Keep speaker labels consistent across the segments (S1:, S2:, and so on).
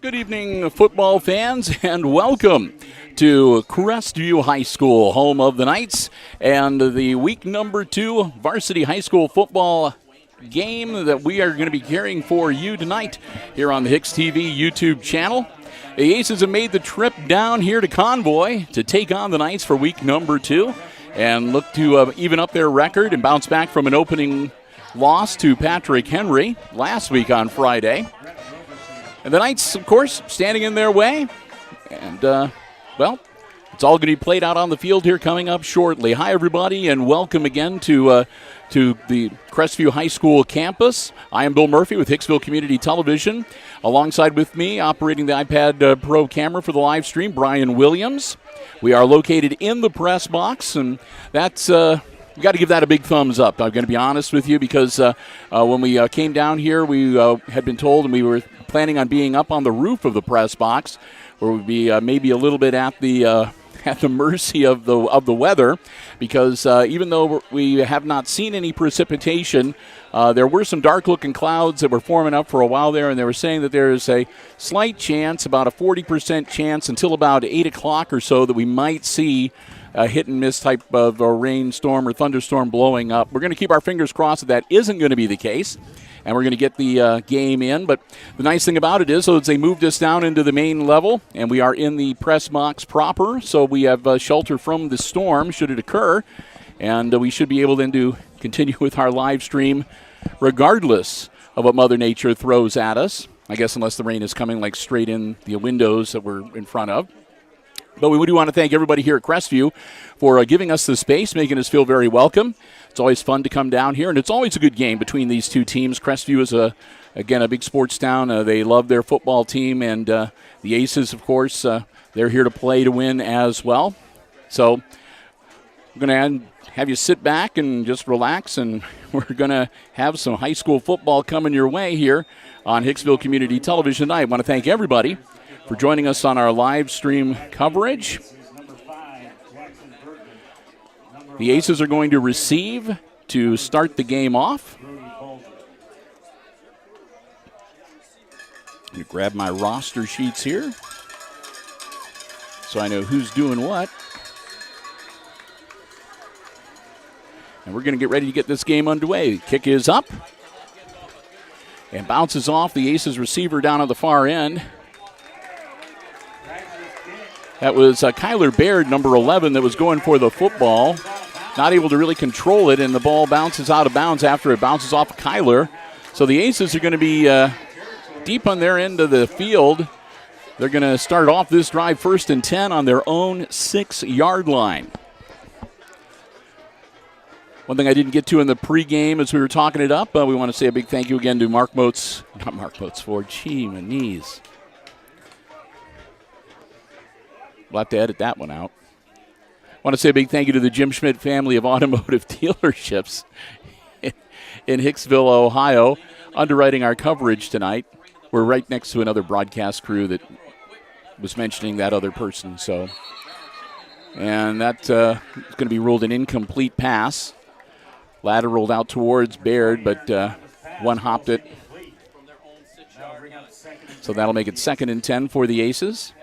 S1: Good evening, football fans, and welcome to Crestview High School, home of the Knights, and the week number 2 varsity high school football game that we are going to be carrying for you tonight here on the HIX-TV YouTube channel. The Aces have made the trip down here to Convoy to take on the Knights for week number 2 and look to even up their record and bounce back from an opening loss to Patrick Henry last week on Friday. And the Knights, of course, standing in their way. And, well, it's all going to be played out on the field here coming up shortly. Hi, everybody, and welcome again to the Crestview High School campus. I am Bill Murphy with Hicksville Community Television. Alongside with me, operating the iPad Pro camera for the live stream, Brian Williams. We are located in the press box, and that's... you got to give that a big thumbs up. I'm going to be honest with you because when we came down here, we had been told, and we were planning on being up on the roof of the press box, where we'd be maybe a little bit at the mercy of the weather, because even though we have not seen any precipitation, there were some dark-looking clouds that were forming up for a while there, and they were saying that there is a slight chance, about a 40% chance, until about 8 o'clock or so, that we might see a hit-and-miss type of a rainstorm or thunderstorm blowing up. We're going to keep our fingers crossed that isn't going to be the case, and we're going to get the game in. But the nice thing about it is, so they moved us down into the main level, and we are in the press box proper, so we have shelter from the storm should it occur, and we should be able then to continue with our live stream regardless of what Mother Nature throws at us, I guess, unless the rain is coming like straight in the windows that we're in front of. But we do want to thank everybody here at Crestview for giving us the space, making us feel very welcome. It's always fun to come down here, and it's always a good game between these two teams. Crestview is, again, a big sports town. They love their football team, and the Aces, of course, they're here to play to win as well. So we're going to have you sit back and just relax, and we're going to have some high school football coming your way here on Hicksville Community Television tonight. I want to thank everybody for joining us on our live stream coverage. The Aces are going to receive to start the game off. I'm going to grab my roster sheets here so I know who's doing what. And we're going to get ready to get this game underway. Kick is up and bounces off the Aces receiver down on the far end. That was Kyler Baird, number 11, that was going for the football. Not able to really control it, and the ball bounces out of bounds after it bounces off Kyler. So the Aces are going to be deep on their end of the field. They're going to start off this drive 1st and 10 on their own 6-yard line. One thing I didn't get to in the pregame as we were talking it up, we want to say a big thank you again to Mark Moats. Not Mark Moats Ford. Gee, my knees. We'll have to edit that one out. I want to say a big thank you to the Jim Schmidt family of automotive dealerships in Hicksville, Ohio, underwriting our coverage tonight. We're right next to another broadcast crew that was mentioning that other person. So, and that's going to be ruled an incomplete pass. Ladder rolled out towards Baird, but one hopped it. So that'll make it 2nd and 10 for the Aces.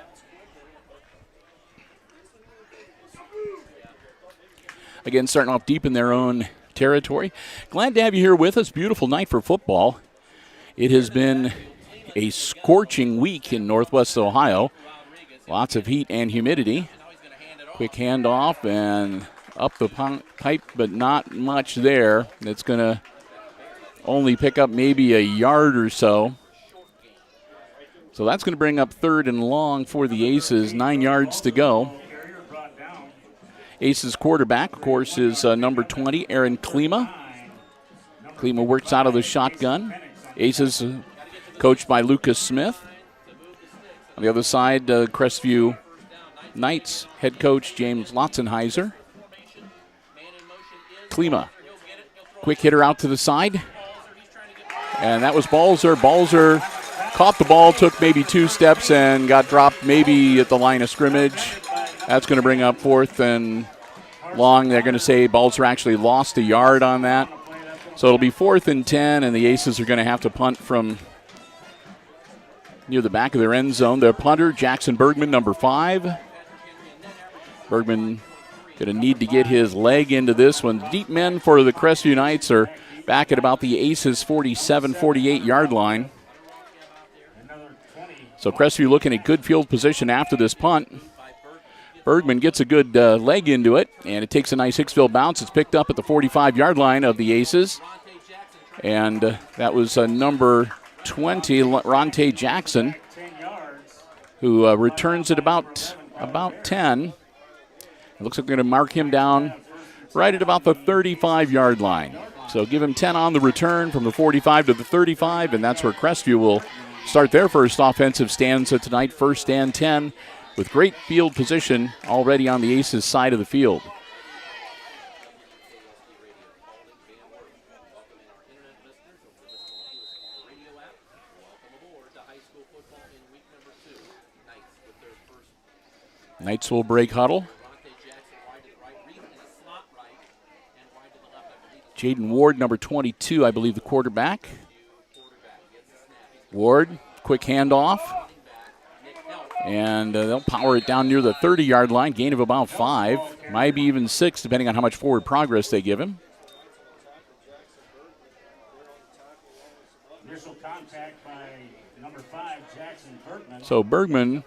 S1: Again, starting off deep in their own territory. Glad to have you here with us. Beautiful night for football. It has been a scorching week in Northwest Ohio. Lots of heat and humidity. Quick handoff and up the pipe, but not much there. It's going to only pick up maybe a yard or so. So that's going to bring up 3rd and long for the Aces. 9 yards to go. Aces quarterback, of course, is number 20, Aaron Klima. Klima works out of the shotgun. Aces coached by Lucas Smith. On the other side, Crestview Knights head coach James Lotzenheiser. Klima, quick hitter out to the side. And that was Balzer. Balzer caught the ball, took maybe 2 steps, and got dropped maybe at the line of scrimmage. That's going to bring up 4th and long. They're going to say Balzer actually lost a yard on that. So it'll be 4th and 10, and the Aces are going to have to punt from near the back of their end zone. Their punter, Jackson Bergman, number 5. Bergman going to need to get his leg into this one. Deep men for the Crestview Knights are back at about the Aces 47, 48-yard line. So Crestview looking at good field position after this punt. Bergman gets a good leg into it, and it takes a nice Hicksville bounce. It's picked up at the 45-yard line of the Aces. And that was number 20, Ronte Jackson, who returns at about 10. It looks like we're going to mark him down right at about the 35-yard line. So give him 10 on the return from the 45 to the 35, and that's where Crestview will start their first offensive stanza tonight, first and 10, with great field position already on the Aces side of the field. Knights will break huddle. Jaden Ward, number 22, I believe, the quarterback. Ward, quick handoff. And they'll power it down near the 30-yard line, gain of about 5, maybe even 6, depending on how much forward progress they give him.
S2: Initial contact by number 5, Jackson Bergman.
S1: So Bergman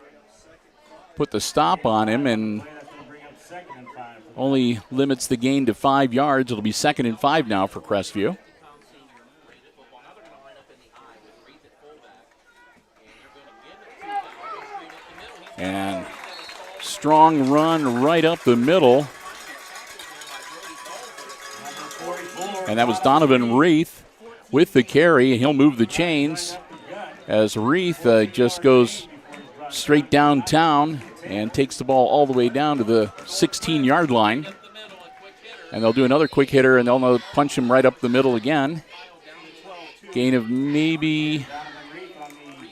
S1: put the stop on him and only limits the gain to 5 yards. It'll be 2nd and 5 now for Crestview. And strong run right up the middle. And that was Donovan Reith with the carry. He'll move the chains as Reith just goes straight downtown and takes the ball all the way down to the 16-yard line. And they'll do another quick hitter, and they'll punch him right up the middle again. Gain of maybe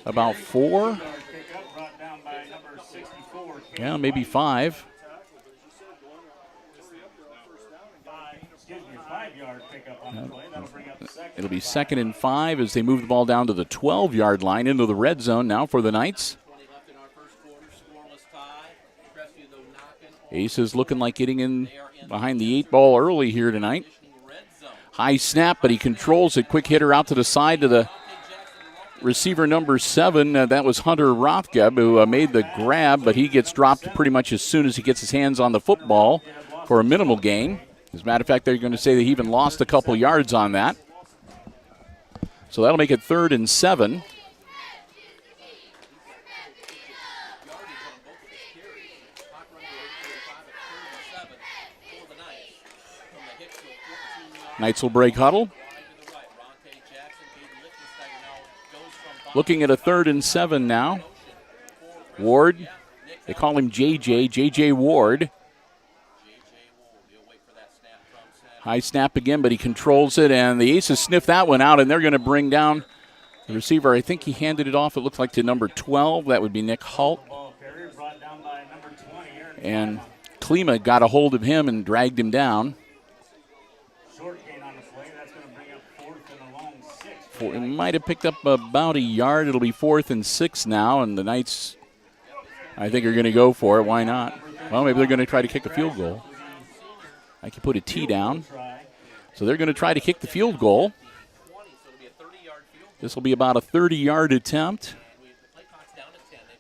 S1: about 4. Yeah, maybe 5. It'll be 2nd and 5 as they move the ball down to the 12-yard line into the red zone now for the Knights. Aces looking like getting in behind the 8 ball early here tonight. High snap, but he controls it. Quick hitter out to the side to the receiver number 7. That was Hunter Rothgeb, who made the grab, but he gets dropped pretty much as soon as he gets his hands on the football for a minimal gain. As a matter of fact, they're going to say that he even lost a couple yards on that. So that'll make it 3rd and 7. Knights will break huddle. Looking at a 3rd and 7 now. Ward, they call him J.J. Ward. High snap again, but he controls it, and the Aces sniff that one out, and they're going to bring down the receiver. I think he handed it off, it looks like, to number 12. That would be Nick Halt. And Klima got a hold of him and dragged him down. It might have picked up about a yard. It'll be 4th and 6 now, and the Knights, I think, are going to go for it. Why not? Well, maybe they're going to try to kick a field goal. I can put a tee down. So they're going to try to kick the field goal. This will be about a 30-yard attempt.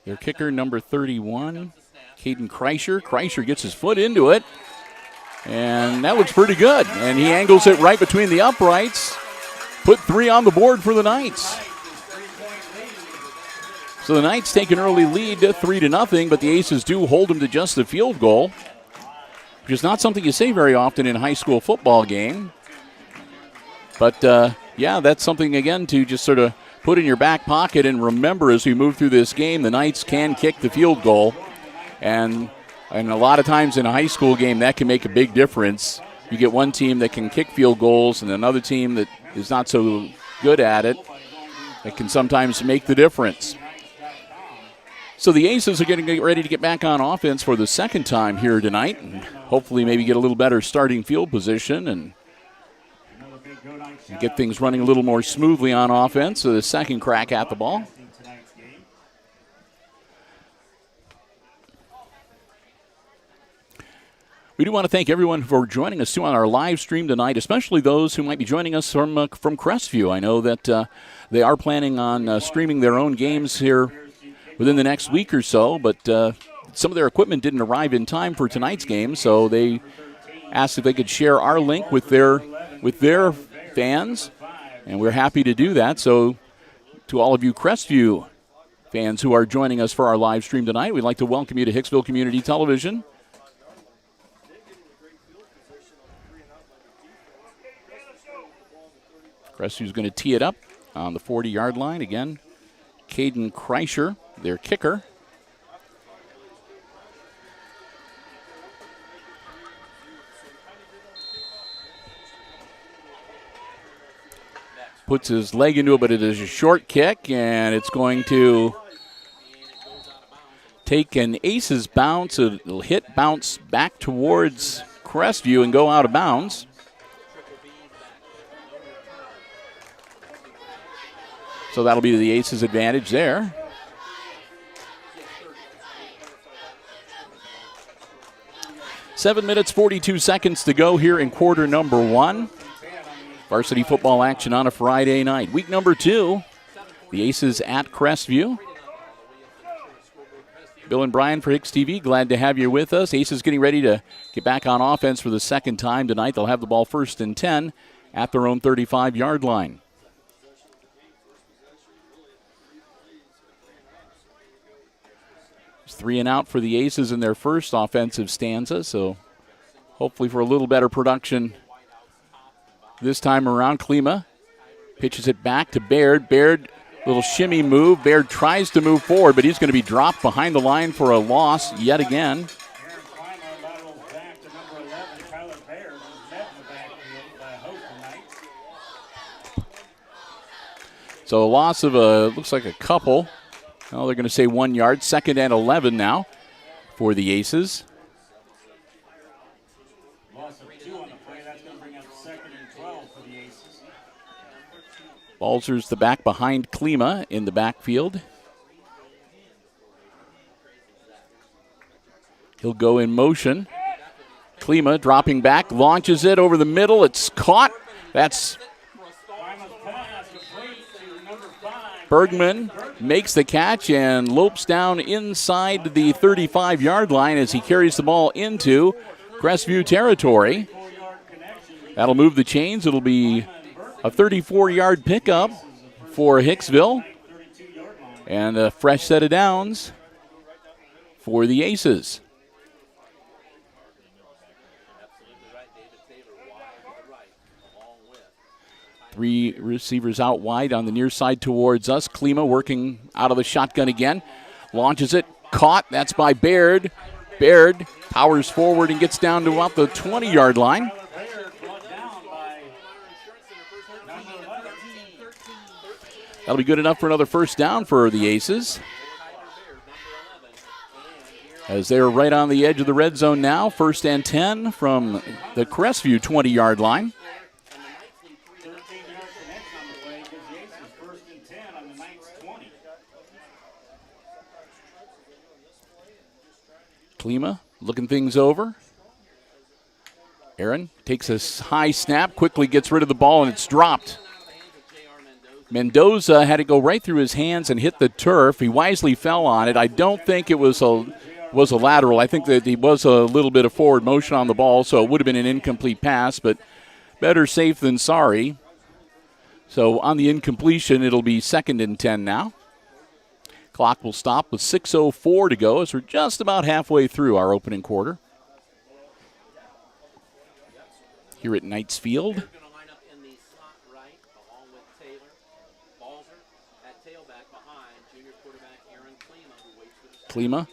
S1: Their kicker, number 31, Caden Kreischer. Kreischer gets his foot into it, and that looks pretty good. And he angles it right between the uprights. Put 3 on the board for the Knights. So the Knights take an early lead, 3-0, but the Aces do hold them to just the field goal, which is not something you say very often in a high school football game. But, yeah, that's something, again, to just sort of put in your back pocket and remember as we move through this game, the Knights can kick the field goal. And a lot of times in a high school game, that can make a big difference. You get one team that can kick field goals and another team that is not so good at it. It can sometimes make the difference. So the Aces are getting ready to get back on offense for the second time here tonight, and hopefully maybe get a little better starting field position and get things running a little more smoothly on offense. So the second crack at the ball. We do want to thank everyone for joining us, too, on our live stream tonight, especially those who might be joining us from Crestview. I know that they are planning on streaming their own games here within the next week or so, but some of their equipment didn't arrive in time for tonight's game, so they asked if they could share our link with their fans, and we're happy to do that. So to all of you Crestview fans who are joining us for our live stream tonight, we'd like to welcome you to Hicksville Community Television. Crestview's going to tee it up on the 40-yard line. Again, Caden Kreischer, their kicker. Puts his leg into it, but it is a short kick, and it's going to take an Aces bounce. It'll bounce back towards Crestview and go out of bounds. So that'll be to the Aces' advantage there. Seven minutes, 42 seconds to go here in quarter number one. Varsity football action on a Friday night. Week number 2, the Aces at Crestview. Bill and Brian for HIX-TV, glad to have you with us. Aces getting ready to get back on offense for the second time tonight. They'll have the ball 1st and 10 at their own 35-yard line. It's 3 and out for the Aces in their first offensive stanza, so hopefully for a little better production this time around. Klima pitches it back to Baird. Baird, little shimmy move. Baird tries to move forward, but he's going to be dropped behind the line for a loss yet again. So a loss of looks like a couple. Well, they're going to say 1 yard. 2nd and 11 now for the Aces.
S2: Loss of 2 on the play. That's going to bring up 2nd and 12 for the Aces.
S1: Balzer's the back behind Klima in the backfield. He'll go in motion. Klima dropping back, launches it over the middle. It's caught. That's Bergman makes the catch and lopes down inside the 35-yard line as he carries the ball into Crestview territory. That'll move the chains. It'll be a 34-yard pickup for Hicksville and a fresh set of downs for the Aces. 3 receivers out wide on the near side towards us. Klima working out of the shotgun again. Launches it. Caught. That's by Baird. Baird powers forward and gets down to about the 20-yard line. That'll be good enough for another first down for the Aces, as they're right on the edge of the red zone now. 1st and 10 from the Crestview 20-yard line. Klima looking things over. Aaron takes a high snap, quickly gets rid of the ball, and it's dropped. Mendoza had to go right through his hands and hit the turf. He wisely fell on it. I don't think it was a lateral. I think that he was a little bit of forward motion on the ball, so it would have been an incomplete pass, but better safe than sorry. So on the incompletion, it'll be 2nd and 10 now. Clock will stop with 6:04 to go as we're just about halfway through our opening quarter here at Knights Field. Klima,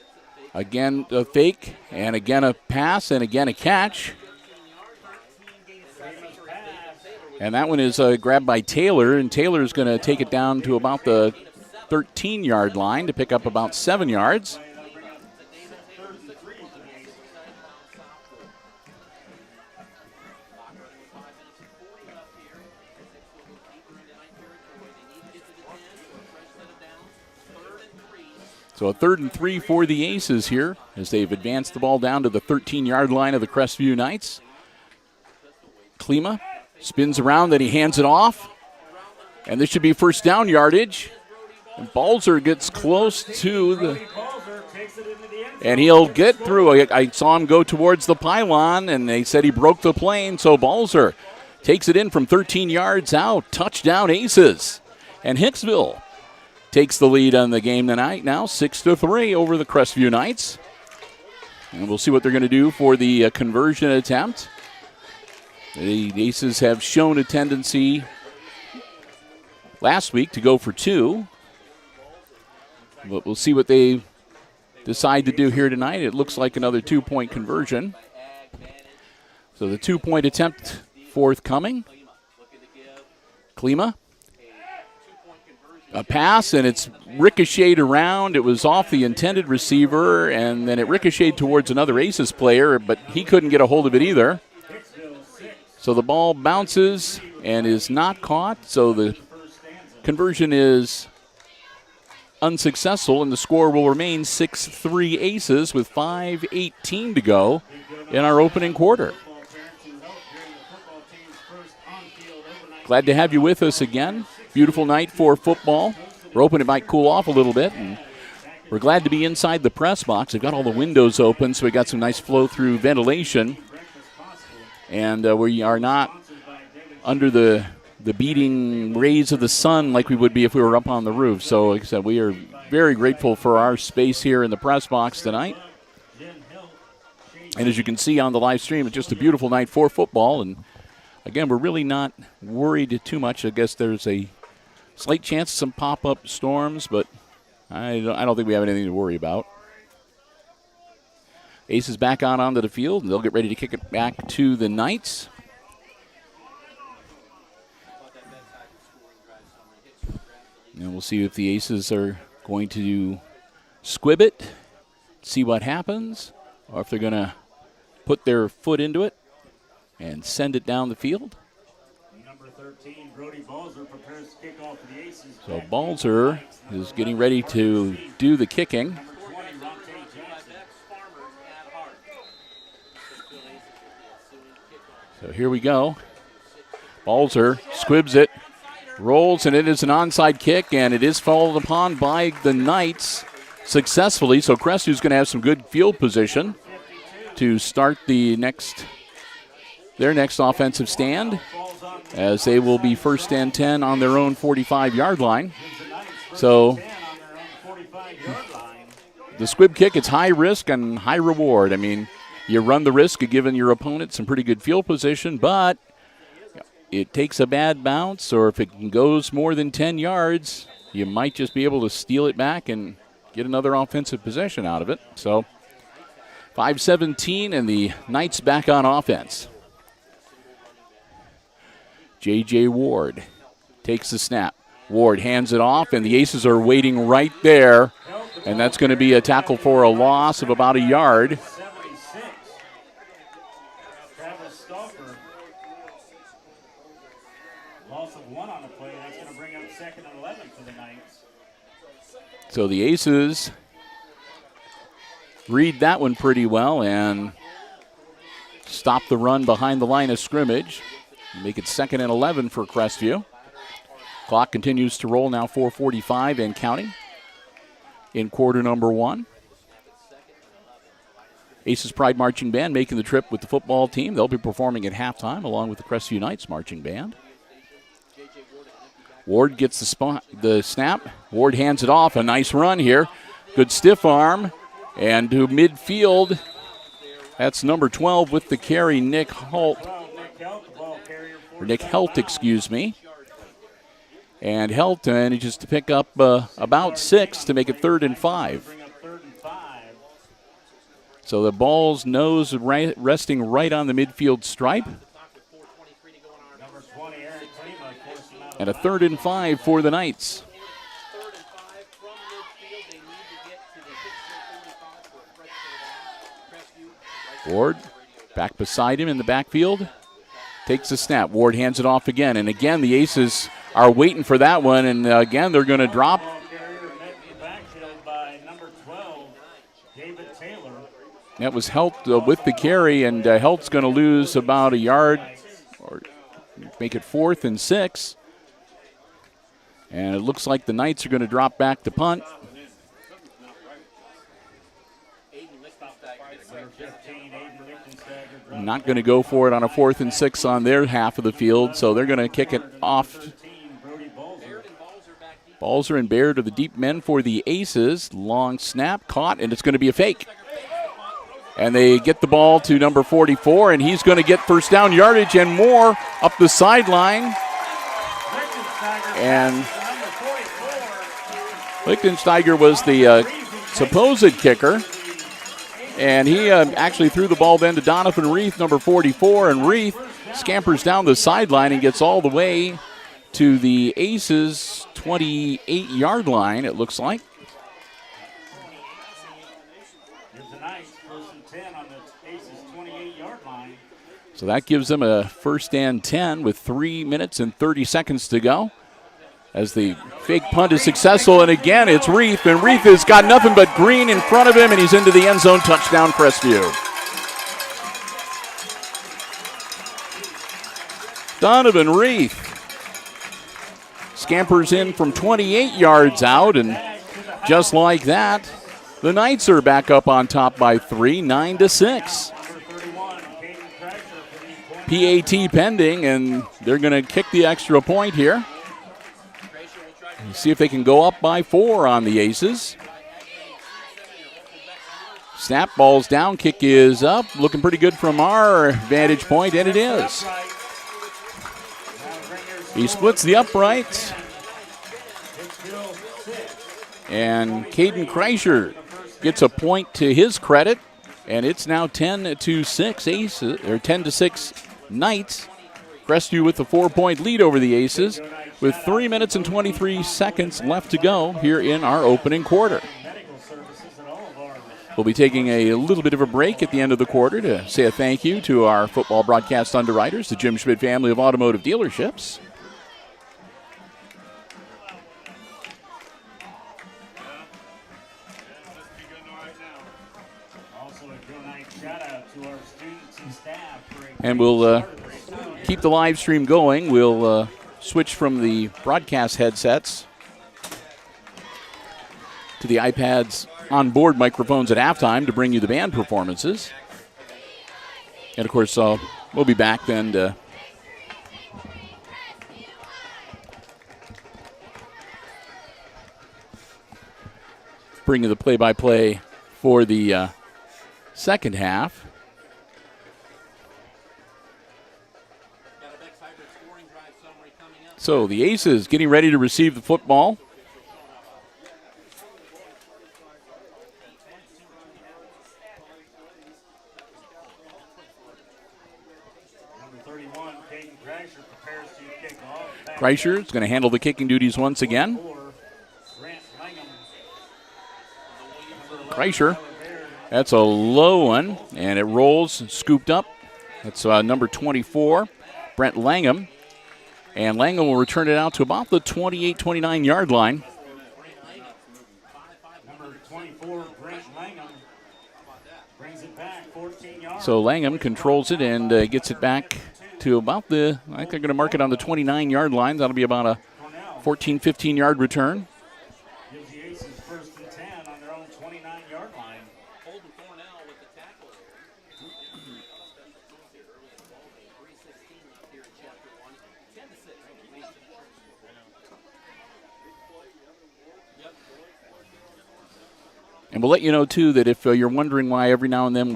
S1: again a fake, and again a pass, and again a catch. And that one is grabbed by Taylor, and Taylor's going to take it down to about the 13-yard line to pick up about 7 yards. So So a 3rd and 3 for the Aces here as they've advanced the ball down to the 13-yard line of the Crestview Knights. Klima spins around, then he hands it off. And this should be first down yardage. And Balzer gets close to the... And he'll get through. I saw him go towards the pylon, and they said he broke the plane. So Balzer takes it in from 13 yards out. Touchdown Aces. And Hicksville takes the lead on the game tonight now, 6-3 over the Crestview Knights. And we'll see what they're going to do for the conversion attempt. The Aces have shown a tendency last week to go for 2. But we'll see what they decide to do here tonight. It looks like another 2-point conversion. So the 2-point attempt forthcoming. Klima. A pass, and it's ricocheted around. It was off the intended receiver, and then it ricocheted towards another Aces player, but he couldn't get a hold of it either. So the ball bounces and is not caught, so the conversion is unsuccessful, and the score will remain 6-3 Aces with 5:18 to go in our opening quarter. Glad to have you with us again. Beautiful night for football. We're hoping it might cool off a little bit, and we're glad to be inside the press box. They've got all the windows open, so we got some nice flow-through ventilation, and we are not under the beating rays of the sun like we would be if we were up on the roof. So, like I said, we are very grateful for our space here in the press box tonight. And as you can see on the live stream, it's just a beautiful night for football. And, again, we're really not worried too much. I guess there's a slight chance of some pop-up storms, but I don't think we have anything to worry about. Aces back onto the field, and they'll get ready to kick it back to the Knights. And we'll see if the Aces are going to squib it, see what happens, or if they're going to put their foot into it and send it down the field.
S2: Number 13, Brody Balzer prepares to kick off for the Aces.
S1: So Balzer is getting ready to do the kicking. So here we go. Balzer squibs it. Rolls, and it is an onside kick, and it is followed upon by the Knights successfully. So Crestview's going to have some good field position to start their next offensive stand, as they will be 1st and 10 on their own 45-yard line. So the squib kick, it's high risk and high reward. I mean, you run the risk of giving your opponent some pretty good field position, but it takes a bad bounce, or if it goes more than 10 yards, you might just be able to steal it back and get another offensive possession out of it. So 5:17, and the Knights back on offense. J.J. Ward takes the snap. Ward hands it off, and the Aces are waiting right there, and that's going to be a tackle for a loss of about a yard. So the Aces read that one pretty well and stop the run behind the line of scrimmage. Make it 2nd and 11 for Crestview. Clock continues to roll now, 4:45 and counting in quarter number 1. Aces Pride Marching Band making the trip with the football team. They'll be performing at halftime along with the Crestview Knights Marching Band. Ward gets the snap. Ward hands it off. A nice run here. Good stiff arm. And to midfield, that's number 12 with the carry, Nick Helt, excuse me. And Helton just to pick up about 6 to make it 3rd and 5. So the ball's nose resting right on the midfield stripe. And a 3rd and 5 for the Knights. Ward back beside him in the backfield. Takes the snap. Ward hands it off again. And again, the Aces are waiting for that one. And again, they're going to drop. That was Helt with the carry, and Helt's going to lose about a yard or make it 4th and 6. And it looks like the Knights are going to drop back to punt. Not going to go for it on a 4th and 6 on their half of the field, so they're going to kick it off. Balzer and Baird are the deep men for the Aces. Long snap, caught, and it's going to be a fake. And they get the ball to number 44, and he's going to get first down yardage and more up the sideline. And Lichtensteiger was the supposed kicker. And he actually threw the ball then to Donovan Reith, number 44, and Reith scampers down the sideline and gets all the way to the Aces' 28-yard line, it looks like. So that gives them a 1st and 10 with 3 minutes and 30 seconds to go. As the fake punt is successful, and again, it's Reith, and Reith has got nothing but green in front of him, and he's into the end zone. Touchdown, Crestview. Donovan Reith scampers in from 28 yards out, and just like that, the Knights are back up on top by 3, 9-6. PAT pending, and they're going to kick the extra point here. See if they can go up by 4 on the Aces. Snap, ball's down, kick is up. Looking pretty good from our vantage point, and it is. He splits the uprights. And Caden Kreischer gets a point to his credit, and it's now 10-6 Aces, or 10-6 Knights. Crestview with the 4-point lead over the Aces with 3 minutes and 23 seconds left to go here in our opening quarter. We'll be taking a little bit of a break at the end of the quarter to say a thank you to our football broadcast underwriters, the Jim Schmidt family of automotive dealerships. And we'll keep the live stream going. We'll switch from the broadcast headsets to the iPads onboard microphones at halftime to bring you the band performances. And, of course, we'll be back then to bring you the play-by-play for the second half. So the Aces getting ready to receive the football. Kreischer is going to handle the kicking duties once again. Kreischer, that's a low one, and it rolls, scooped up. That's number 24, Brent Langham. And Langham will return it out to about the 28, 29-yard line.
S2: Number 24, Brent Langham, brings it back 14 yards.
S1: So Langham controls it and gets it back to about the, I think they're going to mark it on the 29-yard line. That'll be about a 14, 15-yard return.
S2: Gives the Aces 1st and 10 on their own 29-yard line.
S1: And we'll let you know, too, that if you're wondering why every now and then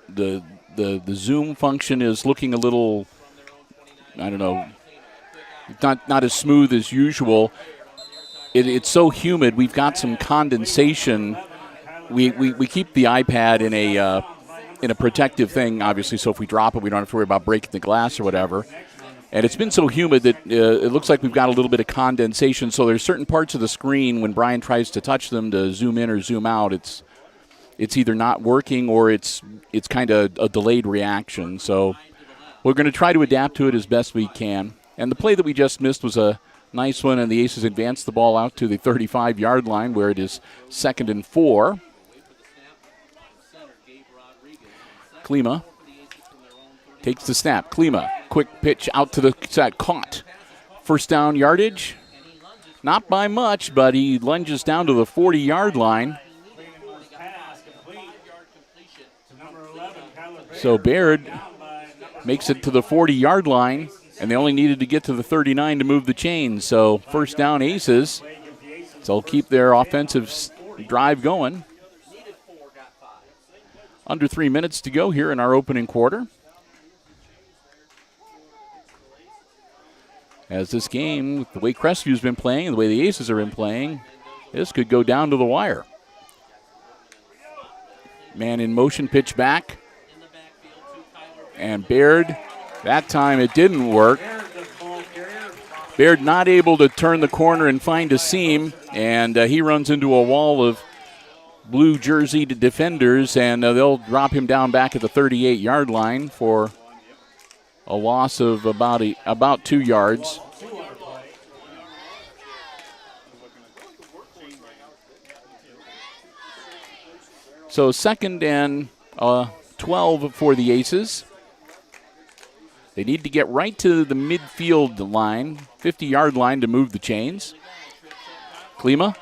S1: the Zoom function is looking a little, I don't know, not as smooth as usual, it's so humid. We've got some condensation. We keep the iPad in a protective thing, obviously, so if we drop it, we don't have to worry about breaking the glass or whatever. And it's been so humid that it looks like we've got a little bit of condensation. So there's certain parts of the screen when Brian tries to touch them to zoom in or zoom out, it's either not working or it's kind of a delayed reaction. So we're going to try to adapt to it as best we can. And the play that we just missed was a nice one, and the Aces advanced the ball out to the 35-yard line where it is 2nd and 4. Klima takes the snap. Klima, quick pitch out to the side, caught. First down yardage, not by much, but he lunges down to the 40-yard line. So Baird makes it to the 40-yard line, and they only needed to get to the 39 to move the chains. So first down Aces. So they'll keep their offensive drive going. Under 3 minutes to go here in our opening quarter. As this game, the way Crestview's been playing, the way the Aces are been playing, this could go down to the wire. Man in motion, pitch back. And Baird, that time it didn't work. Baird not able to turn the corner and find a seam, and he runs into a wall of blue jersey defenders, and they'll drop him down back at the 38-yard line for a loss of about 2 yards. So second and 12 for the Aces. They need to get right to the midfield line, 50-yard line, to move the chains. Klima,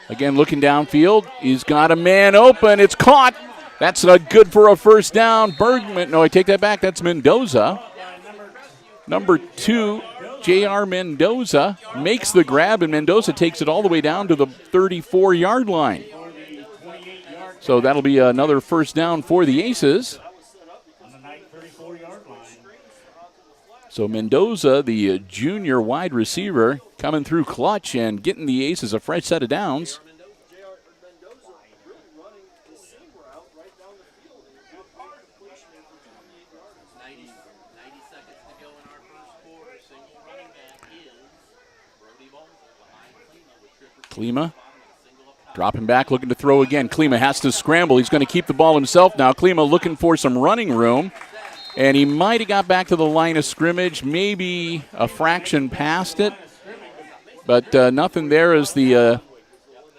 S1: again looking downfield. He's got a man open. It's caught. That's good for a first down. Bergman, no, I take that back. That's Mendoza. Number 2, J.R. Mendoza makes the grab, and Mendoza takes it all the way down to the 34-yard line. So that'll be another first down for the Aces. So Mendoza, the junior wide receiver, coming through clutch and getting the Aces a fresh set of downs. Klima dropping back, looking to throw again. Klima has to scramble. He's going to keep the ball himself now. Klima looking for some running room. And he might have got back to the line of scrimmage, maybe a fraction past it. But nothing there as the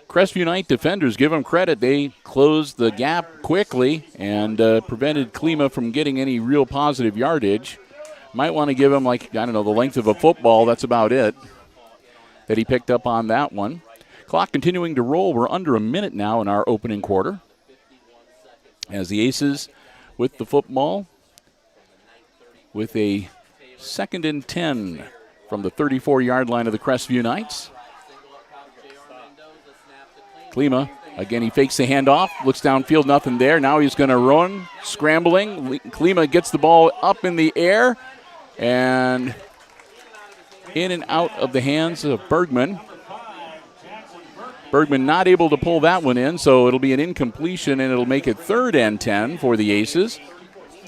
S1: Crestview Knight defenders, give them credit. They closed the gap quickly and prevented Klima from getting any real positive yardage. Might want to give him, the length of a football. That's about it that he picked up on that one. Clock continuing to roll. We're under a minute now in our opening quarter. As the Aces with the football with a 2nd and 10 from the 34-yard line of the Crestview Knights. Klima, again, he fakes the handoff, looks downfield, nothing there. Now he's going to run, scrambling. Klima gets the ball up in the air and in and out of the hands of Bergman. Bergman not able to pull that one in, so it'll be an incompletion, and it'll make it 3rd and 10 for the Aces.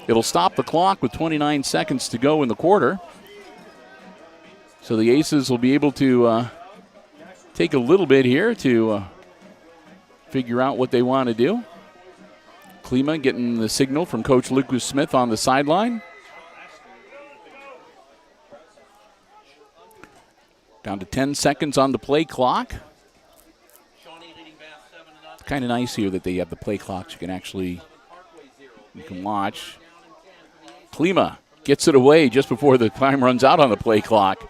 S1: It'll stop the clock with 29 seconds to go in the quarter. So the Aces will be able to take a little bit here to figure out what they want to do. Klima getting the signal from Coach Lucas Smith on the sideline. Down to 10 seconds on the play clock. It's kind of nice here that they have the play clocks. You can watch. Klima gets it away just before the time runs out on the play clock.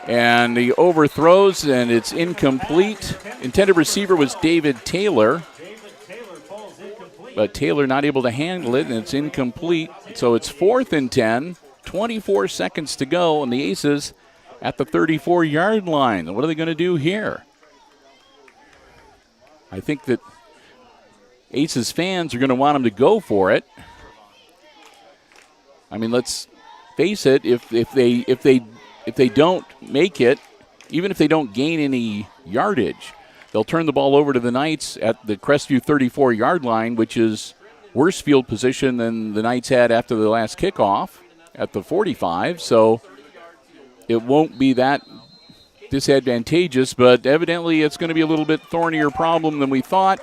S1: And he overthrows, and it's incomplete. Intended receiver was David Taylor. But Taylor not able to handle it, and it's incomplete. So it's 4th and 10, 24 seconds to go, and the Aces at the 34-yard line. What are they going to do here? I think that Aces fans are going to want them to go for it. I mean, let's face it, if they don't make it, even if they don't gain any yardage, they'll turn the ball over to the Knights at the Crestview 34-yard line, which is worse field position than the Knights had after the last kickoff at the 45. So it won't be that disadvantageous, but evidently it's going to be a little bit thornier problem than we thought.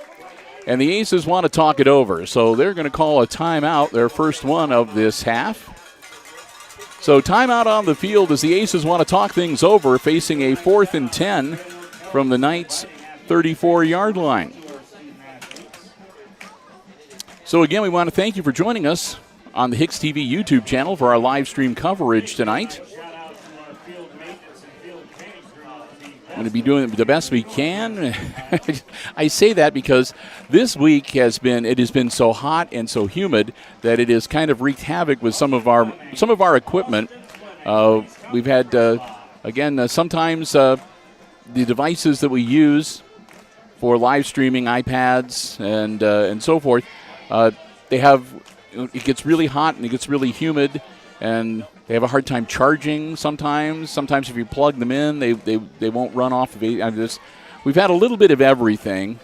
S1: And the Aces want to talk it over, so they're going to call a timeout, their first one of this half. So timeout on the field as the Aces want to talk things over, facing a 4th and 10 from the Knights' 34-yard line. So again, we want to thank you for joining us on the HIX-TV YouTube channel for our live stream coverage tonight. I'm going to be doing the best we can. I say that because this week has been so hot and so humid that it has kind of wreaked havoc with some of our equipment. We've had sometimes the devices that we use for live streaming, iPads and so forth, it gets really hot and it gets really humid, and they have a hard time charging sometimes. Sometimes if you plug them in, they won't run off of it. We've had a little bit of everything,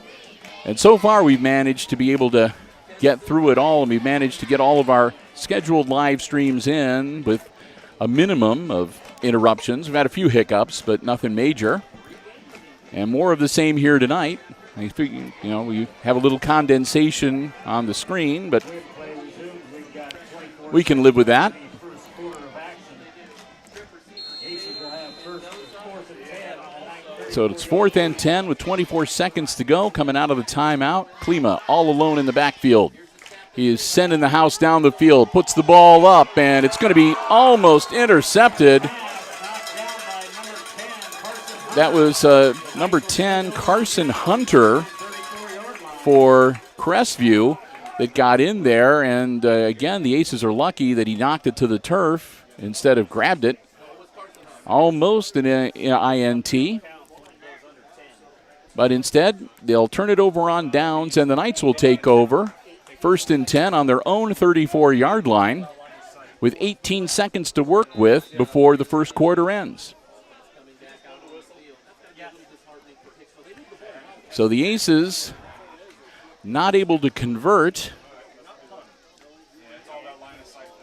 S1: and so far we've managed to be able to get through it all, and we've managed to get all of our scheduled live streams in with a minimum of interruptions. We've had a few hiccups, but nothing major. And more of the same here tonight. I figure, we have a little condensation on the screen, but we can live with that. So it's 4th and 10 with 24 seconds to go. Coming out of the timeout, Klima all alone in the backfield. He is sending the house down the field, puts the ball up, and it's going to be almost intercepted. That was number 10, Carson Hunter for Crestview that got in there. And again, the Aces are lucky that he knocked it to the turf instead of grabbed it. Almost an INT. But instead, they'll turn it over on downs, and the Knights will take over. 1st and 10 on their own 34-yard line with 18 seconds to work with before the first quarter ends. So the Aces not able to convert.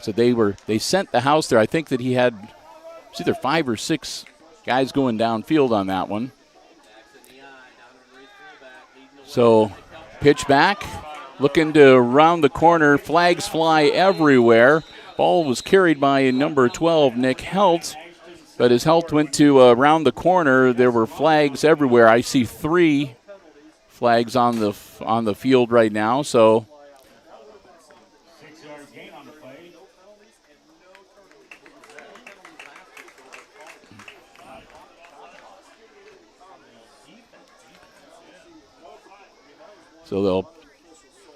S1: So they sent the house there. I think that he had either 5 or 6 guys going downfield on that one. So pitch back, looking to round the corner. Flags fly everywhere. Ball was carried by number 12, Nick Helt. But as Helt went to around the corner, there were flags everywhere. I see 3 flags on the field right now. So
S2: 6-yard gain on the play.
S1: So they'll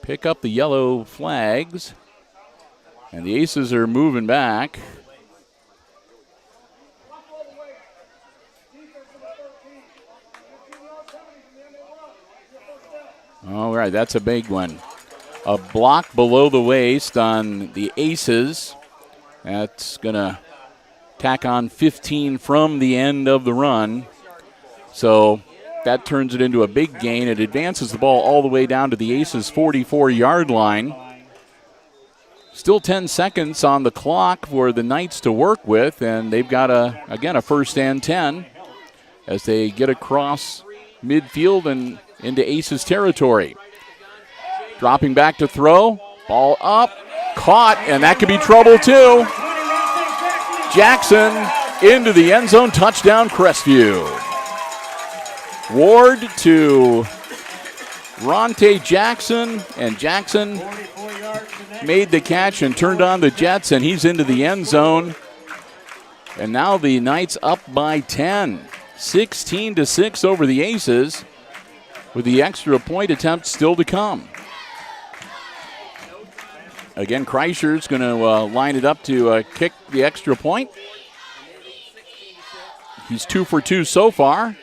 S1: pick up the yellow flags, and the Aces are moving back. All right, that's a big one. A block below the waist on the Aces. That's going to tack on 15 from the end of the run. So that turns it into a big gain. It advances the ball all the way down to the Aces' 44-yard line. Still 10 seconds on the clock for the Knights to work with, and they've got, a 1st and 10 as they get across midfield and into Aces territory. Dropping back to throw. Ball up. Caught, and that could be trouble too. Jackson into the end zone. Touchdown, Crestview. Ward to Ronte Jackson, and Jackson made the catch and turned on the Jets, and he's into the end zone. And now the Knights up by 10. 16-6 over the Aces, with the extra point attempt still to come. Again, Kreischer's going to line it up to kick the extra point. He's 2 for 2 so far.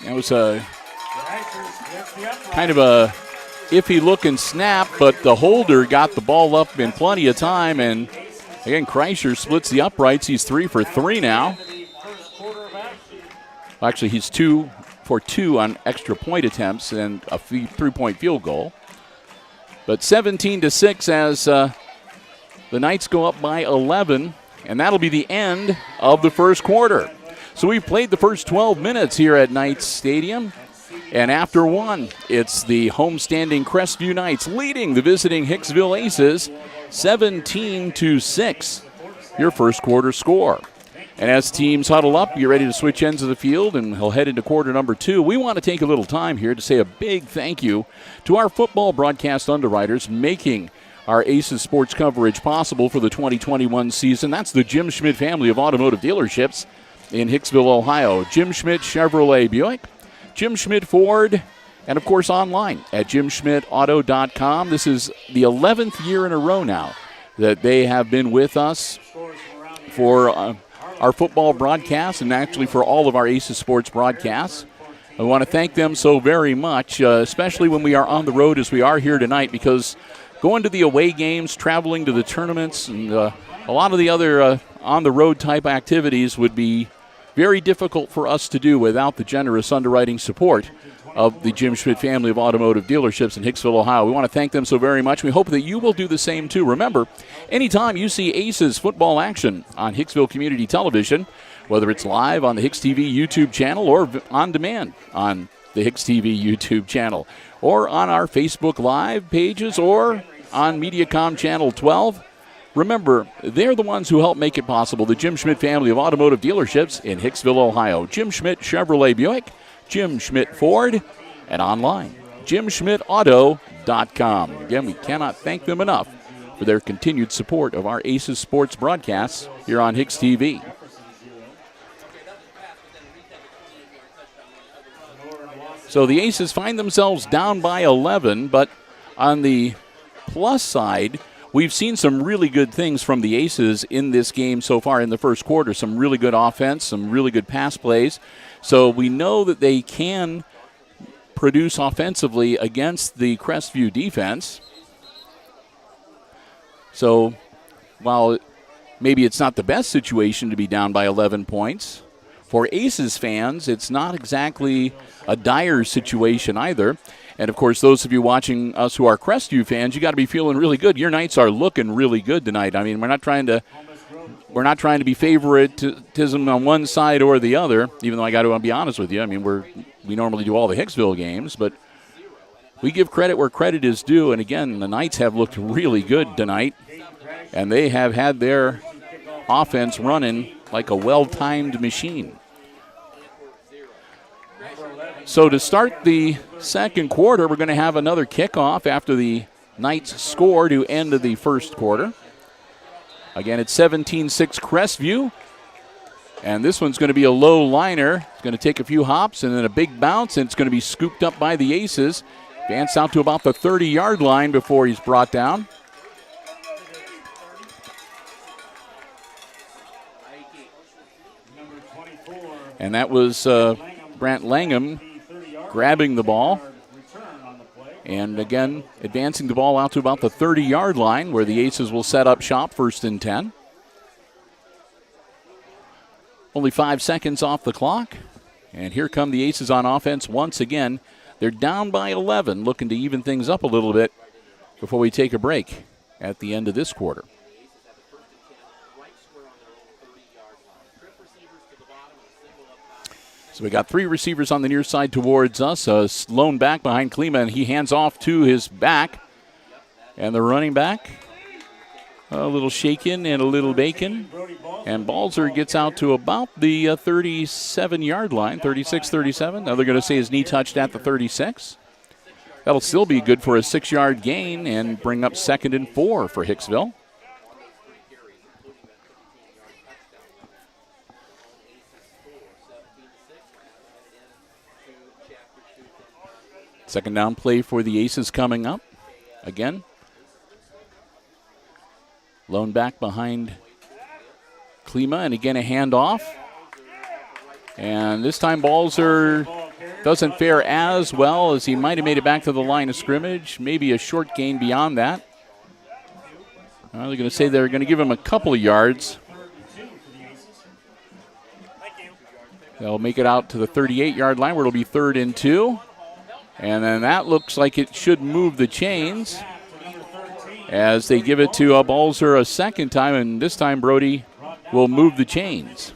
S1: That was a kind of a iffy looking snap, but the holder got the ball up in plenty of time, and again, Kreischer splits the uprights. He's 3 for 3 now. Actually, he's 2 for 2 on extra point attempts and a 3-point field goal. But 17-6 as the Knights go up by 11, and that'll be the end of the first quarter. So we've played the first 12 minutes here at Knights Stadium, and after one, it's the homestanding Crestview Knights leading the visiting Hicksville Aces 17-6, your first quarter score. And as teams huddle up, get ready to switch ends of the field, and he'll head into quarter number 2. We want to take a little time here to say a big thank you to our football broadcast underwriters making our Aces sports coverage possible for the 2021 season. That's the Jim Schmidt family of automotive dealerships in Hicksville, Ohio. Jim Schmidt Chevrolet Buick, Jim Schmidt Ford, and of course online at jimschmidtauto.com. This is the 11th year in a row now that they have been with us for our football broadcasts and actually for all of our Aces sports broadcasts. I want to thank them so very much, especially when we are on the road as we are here tonight, because going to the away games, traveling to the tournaments, and a lot of the other on-the-road type activities would be very difficult for us to do without the generous underwriting support of the Jim Schmidt family of automotive dealerships in Hicksville, Ohio. We want to thank them so very much. We hope that you will do the same too. Remember, anytime you see Aces football action on Hicksville Community Television, whether it's live on the HIX-TV YouTube channel or on demand on the HIX-TV YouTube channel, or on our Facebook Live pages, or on Mediacom Channel 12, remember, they're the ones who help make it possible. The Jim Schmidt family of automotive dealerships in Hicksville, Ohio. Jim Schmidt Chevrolet Buick, Jim Schmidt Ford, and online, jimschmidtauto.com. Again, we cannot thank them enough for their continued support of our Aces sports broadcasts here on HIX-TV. So the Aces find themselves down by 11, but on the plus side, we've seen some really good things from the Aces in this game so far in the first quarter. Some really good offense, some really good pass plays. So we know that they can produce offensively against the Crestview defense. So while maybe it's not the best situation to be down by 11 points, for Aces fans, it's not exactly a dire situation either. And, of course, those of you watching us who are Crestview fans, you got to be feeling really good. Your Knights are looking really good tonight. I mean, we're not trying to be favoritism on one side or the other, even though I got to be honest with you. I mean, we normally do all the Hicksville games, but we give credit where credit is due. And, again, the Knights have looked really good tonight, and they have had their offense running like a well-timed machine. So to start the second quarter, we're going to have another kickoff after the Knights score to end of the first quarter. Again, it's 17-6 Crestview. And this one's going to be a low liner. It's going to take a few hops and then a big bounce, and it's going to be scooped up by the Aces. Advance out to about the 30-yard line before he's brought down. And that was Brant Langham grabbing the ball. And again, advancing the ball out to about the 30-yard line where the Aces will set up shop, 1st and 10. Only 5 seconds off the clock. And here come the Aces on offense once again. They're down by 11, looking to even things up a little bit before we take a break at the end of this quarter. So we got 3 receivers on the near side towards us. A lone back behind Klima, and he hands off to his back. And the running back, a little shaken and a little bacon. And Balzer gets out to about the 37-yard line, 36-37. Now they're going to say his knee touched at the 36. That'll still be good for a 6-yard gain and bring up 2nd and 4 for Hicksville. Second down play for the Aces coming up. Again, lone back behind Klima, and again a handoff. And this time Balzer doesn't fare as well as he might have made it back to the line of scrimmage. Maybe a short gain beyond that. Well, they're going to say they're going to give him a couple of yards. They'll make it out to the 38-yard line where it'll be 3rd and 2. And then that looks like it should move the chains as they give it to Balzer a second time, and this time Brody will move the chains.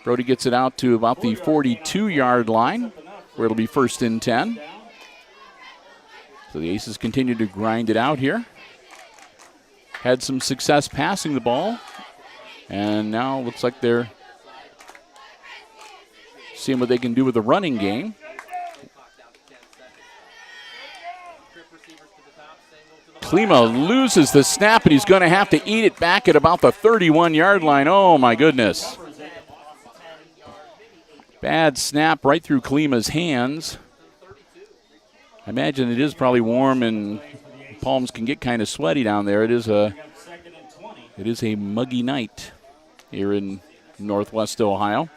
S1: Brody gets it out to about the 42-yard line where it'll be 1st and 10. So the Aces continue to grind it out here. had some success passing the ball. And now it looks like they're seeing what they can do with the running game. Klima loses the snap, and he's going to have to eat it back at about the 31-yard line. Oh, my goodness. Bad snap right through Klima's hands. I imagine it is probably warm and palms can get kind of sweaty down there. It is a muggy night here in Northwest Ohio.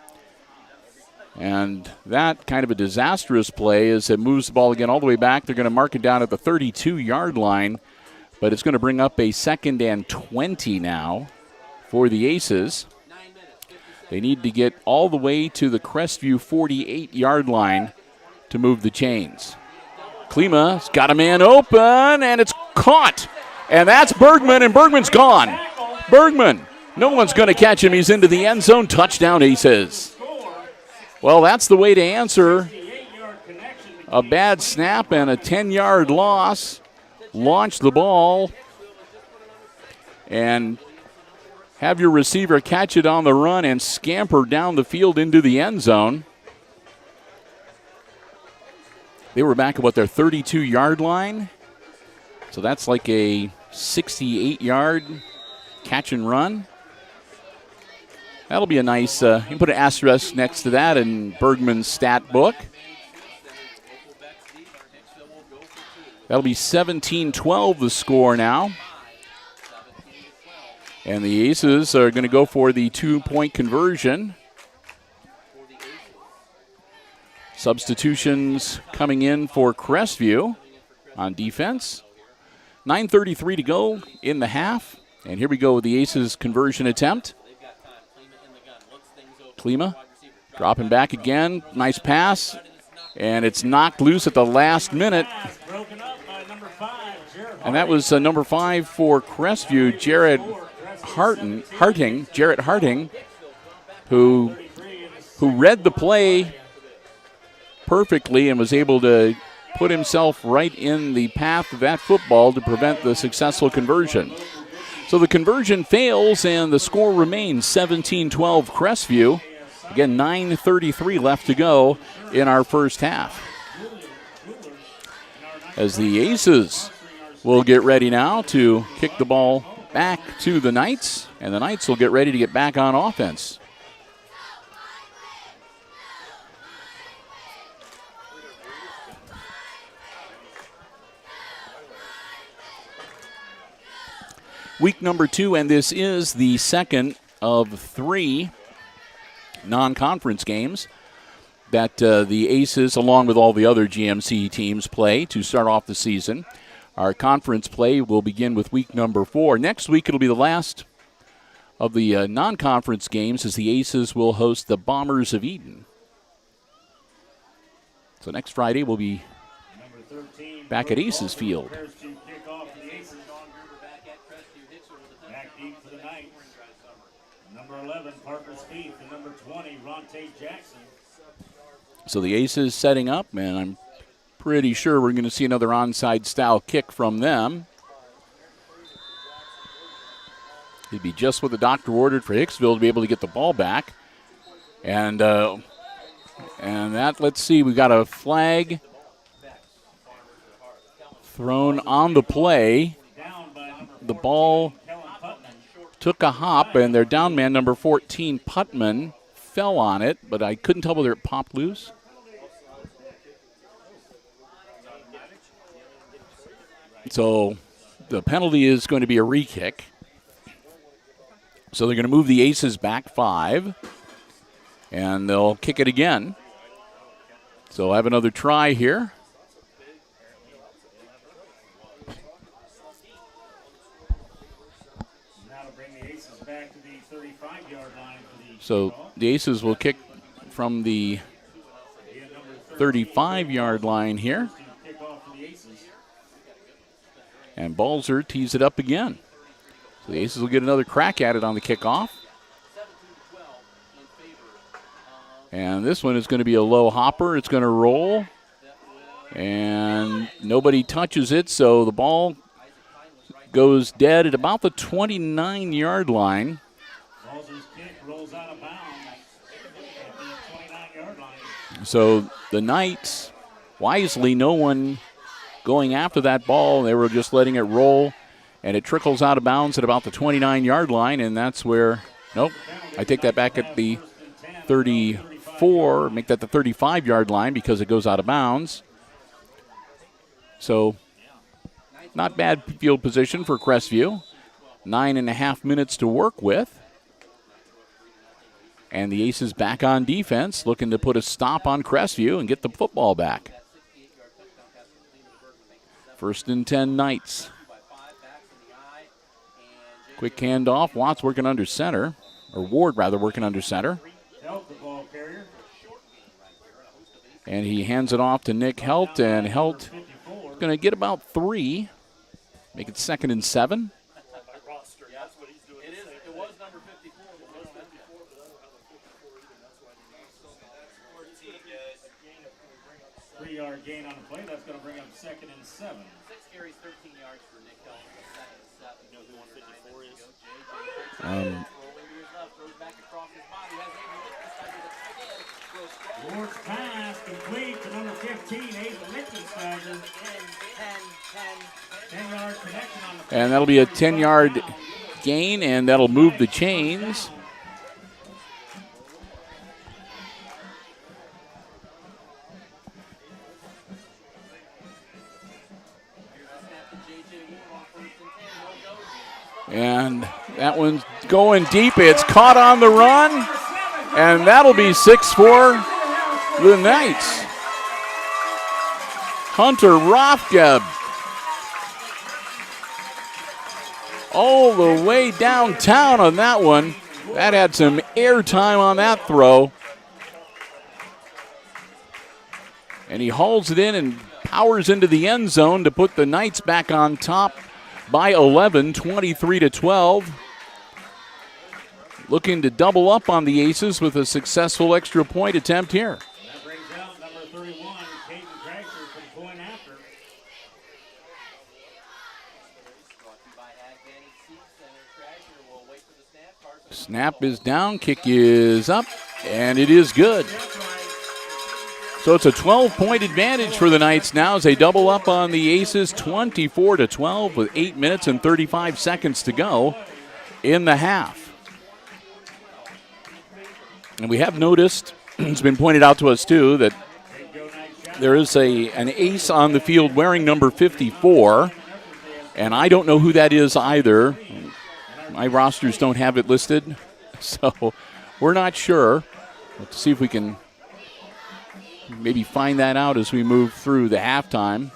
S1: And that kind of a disastrous play as it moves the ball again all the way back. They're going to mark it down at the 32-yard line, but it's going to bring up a 2nd and 20 now for the Aces. They need to get all the way to the Crestview 48-yard line to move the chains. Klima's got a man open, and it's caught. And that's Bergman, and Bergman's gone. Bergman, no one's going to catch him. He's into the end zone. Touchdown, Aces. Well, that's the way to answer a bad snap and a 10-yard loss. Launch the ball and have your receiver catch it on the run and scamper down the field into the end zone. They were back at, their 32-yard line? So that's like a 68-yard catch and run. That'll be a nice, you can put an asterisk next to that in Bergman's stat book. That'll be 17-12 the score now. And the Aces are going to go for the 2-point conversion. Substitutions coming in for Crestview on defense. 9:33 to go in the half. And here we go with the Aces conversion attempt. Klima dropping back again. Nice pass. And it's knocked loose at the last minute. And that was number 5 for Crestview, Jarrett Harting, who read the play perfectly and was able to put himself right in the path of that football to prevent the successful conversion. So the conversion fails, and the score remains 17-12 Crestview. Again, 9:33 left to go in our first half. As the Aces will get ready now to kick the ball back to the Knights, and the Knights will get ready to get back on offense. Week number 2, and this is the second of 3 non-conference games that the Aces, along with all the other GMC teams, play to start off the season. Our conference play will begin with week number 4. Next week, it'll be the last of the non-conference games as the Aces will host the Bombers of Eden. So next Friday, we'll be back at Aces Field.
S2: Back deep for the Knights. Number 11, Parker Spieth, and number 20, Ronte Jackson.
S1: So the Aces setting up, and I'm pretty sure we're going to see another onside style kick from them. It'd be just what the doctor ordered for Hicksville to be able to get the ball back. And that, let's see, we got a flag thrown on the play. The ball took a hop, and their down man, number 14, Putman, fell on it, but I couldn't tell whether it popped loose. So the penalty is going to be a re-kick. So they're going to move the Aces back 5, and they'll kick it again. So I'll have another try here. So the Aces will kick from the 35-yard line here. And Balzer tees it up again. So the Aces will get another crack at it on the kickoff. And this one is going to be a low hopper. It's going to roll. And nobody touches it, so the ball goes dead at about the 29-yard line.
S2: Balzer's kick rolls out of bounds at the 29-yard line.
S1: So the Knights, wisely, no one going after that ball. They were just letting it roll, and it trickles out of bounds at about the 29-yard line, and that's where, nope, I take that back at the 34, make that the 35-yard line because it goes out of bounds. So not bad field position for Crestview. 9.5 minutes to work with. And the Aces back on defense, looking to put a stop on Crestview and get the football back. 1st and 10 Knights. Quick handoff. Watts working under center, or Ward rather working under center. And he hands it off to Nick Helt, and Helt going to get about 3. Make it 2nd and 7.
S2: Yard gain on the play. That's going to bring up 2nd and 7.
S3: 6 carries, 13 yards for Nick Hill. 2nd and 7. You know who 154 is?
S2: Ward's pass complete to number 15, Ava Lichtensteiger. 10-yard connection on the play.
S1: And that'll be a 10-yard gain, and that'll move the chains. And that one's going deep. It's caught on the run. And that'll be 6 for the Knights. Hunter Rothgeb. All the way downtown on that one. That had some air time on that throw. And he hauls it in and powers into the end zone to put the Knights back on top by 11, 23-12. Looking to double up on the Aces with a successful extra point attempt here.
S2: That brings out number 31, Caden Crasher from point after.
S1: Snap is down, kick is up, and it is good. So it's a 12-point advantage for the Knights now as they double up on the Aces, 24-12 with 8 minutes and 35 seconds to go in the half. And we have noticed, it's been pointed out to us too, that there is an ace on the field wearing number 54, and I don't know who that is either. My rosters don't have it listed, so we're not sure. Let's see if we can maybe find that out as we move through the halftime.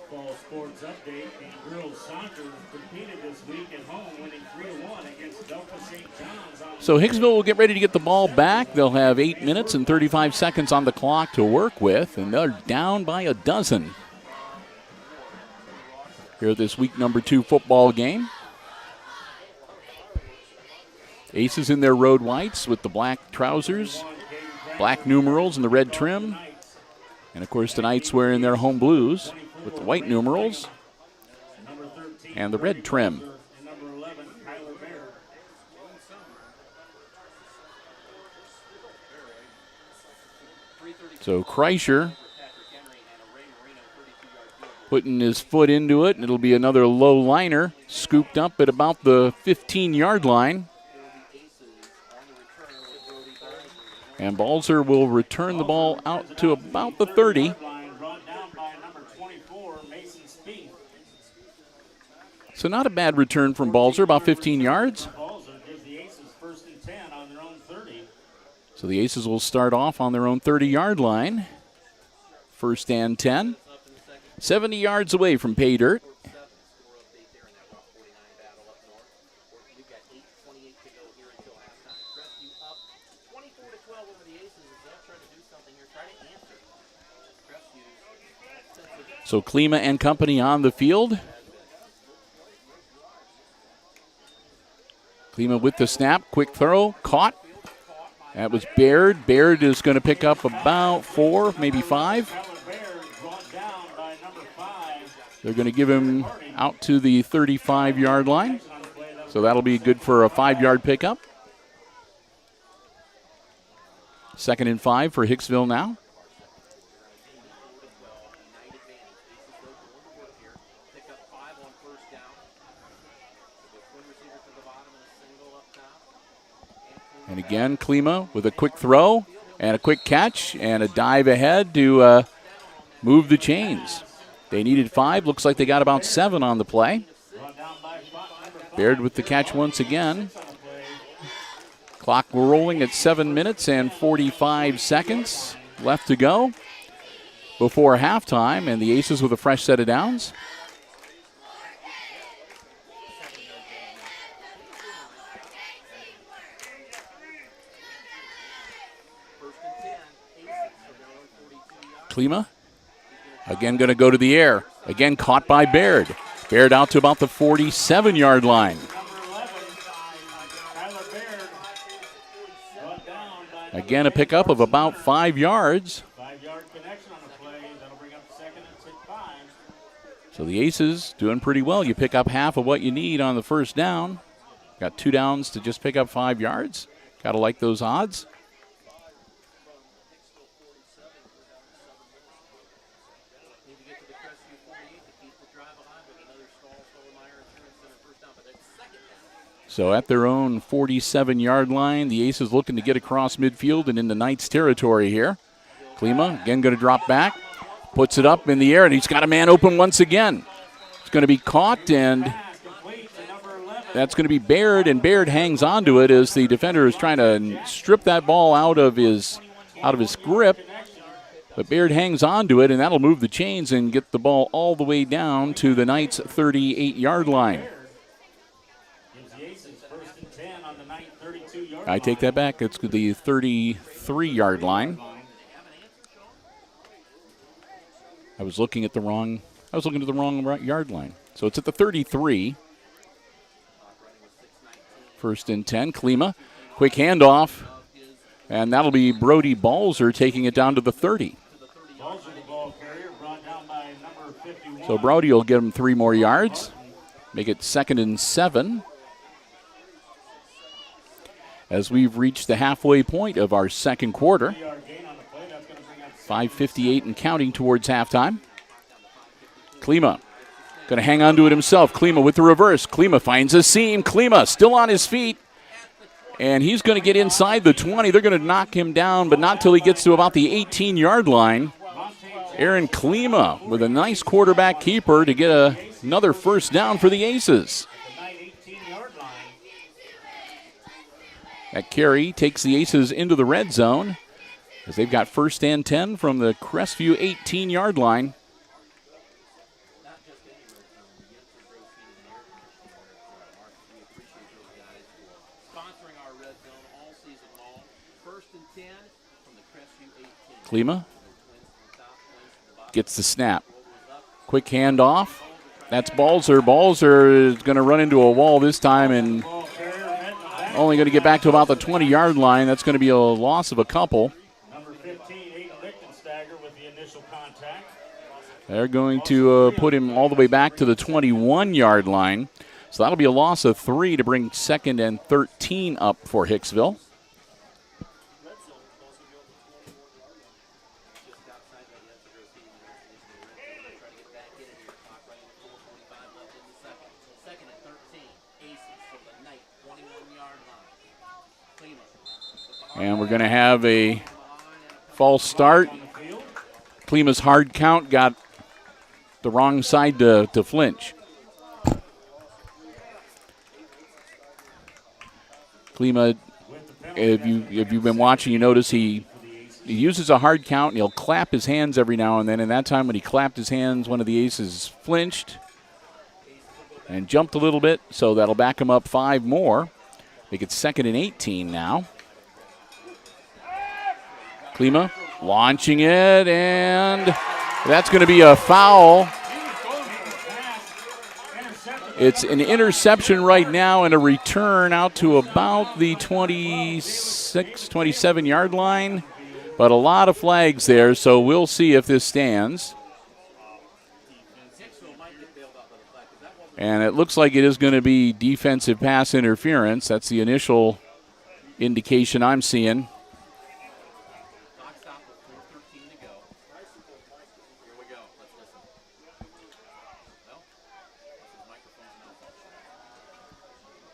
S2: Fall sports update. The girls soccer competed this week at home, winning 3-1 against Delta St. John's.
S1: So Hicksville will get ready to get the ball back. They'll have 8 minutes and 35 seconds on the clock to work with, and they're down by a dozen here at this week number 2 football game. Aces in their road whites with the black trousers, black numerals, and the red trim. And, of course, the Knights wearing their home blues with the white numerals and the red trim. So Kreischer putting his foot into it, and it'll be another low liner, scooped up at about the 15-yard line. And Balzer will return the ball out to about the 30. So not a bad return from Balzer, about 15 yards. So the Aces will start off on their own 30-yard line. 1st and 10. 70 yards away from pay dirt. So Klima and company on the field. Klima with the snap, quick throw, caught. That was Baird. Baird is going to pick up about 4, maybe 5. They're going to give him out to the 35-yard line. So that'll be good for a 5-yard pickup. 2nd and 5 for Hicksville now. And again, Klima with a quick throw and a quick catch and a dive ahead to move the chains. They needed 5. Looks like they got about 7 on the play. Baird with the catch once again. Clock rolling at 7 minutes and 45 seconds left to go before halftime, and the Aces with a fresh set of downs. Klima again going to go to the air. Again caught by Baird. Baird out to about the 47-yard line. Again, a pickup of about 5 yards.
S2: 5-yard connection on the play. That'll bring up 2nd and 5.
S1: So the Aces doing pretty well. You pick up half of what you need on the first down. Got 2 downs to just pick up 5 yards. Got to like those odds. So at their own 47-yard line, the Aces looking to get across midfield and into Knights territory here. Klima again going to drop back, puts it up in the air, and he's got a man open once again. It's going to be caught, and that's going to be Baird, and Baird hangs onto it as the defender is trying to strip that ball out of his grip. But Baird hangs onto it, and that'll move the chains and get the ball all the way down to the Knights' 38-yard line. I take that back. It's the 33-yard line. I was looking at the wrong yard line. So it's at the 33. 1st and 10. Klima, quick handoff, and that'll be Brody Balzer taking it down to the 30. So Brody will get him 3 more yards, make it 2nd and 7. As we've reached the halfway point of our second quarter. 5:58 and counting towards halftime. Klima going to hang on to it himself. Klima with the reverse. Klima finds a seam. Klima still on his feet. And he's going to get inside the 20. They're going to knock him down, but not till he gets to about the 18-yard line. Aaron Klima with a nice quarterback keeper to get another first down for the Aces. That carry takes the Aces into the red zone as they've got 1st and 10 from the Crestview 18-yard line. Klima gets the snap. Quick handoff. That's Balzer. Balzer is going to run into a wall this time and only going to get back to about the 20-yard line. That's going to be a loss of a couple.
S2: Number 15, Aiden Lichtenstagger with the initial contact.
S1: They're going to put him all the way back to the 21-yard line. So that'll be a loss of 3 to bring 2nd and 13 up for Hicksville. And we're going to have a false start. Klima's hard count got the wrong side to flinch. Klima, if you've been watching, you notice he uses a hard count and he'll clap his hands every now and then. And that time when he clapped his hands, one of the Aces flinched and jumped a little bit. So that'll back him up 5 more. Make it 2nd and 18 now. Klima launching it, and that's going to be a foul. It's an interception right now and a return out to about the 26, 27-yard line. But a lot of flags there, so we'll see if this stands. And it looks like it is going to be defensive pass interference. That's the initial indication I'm seeing.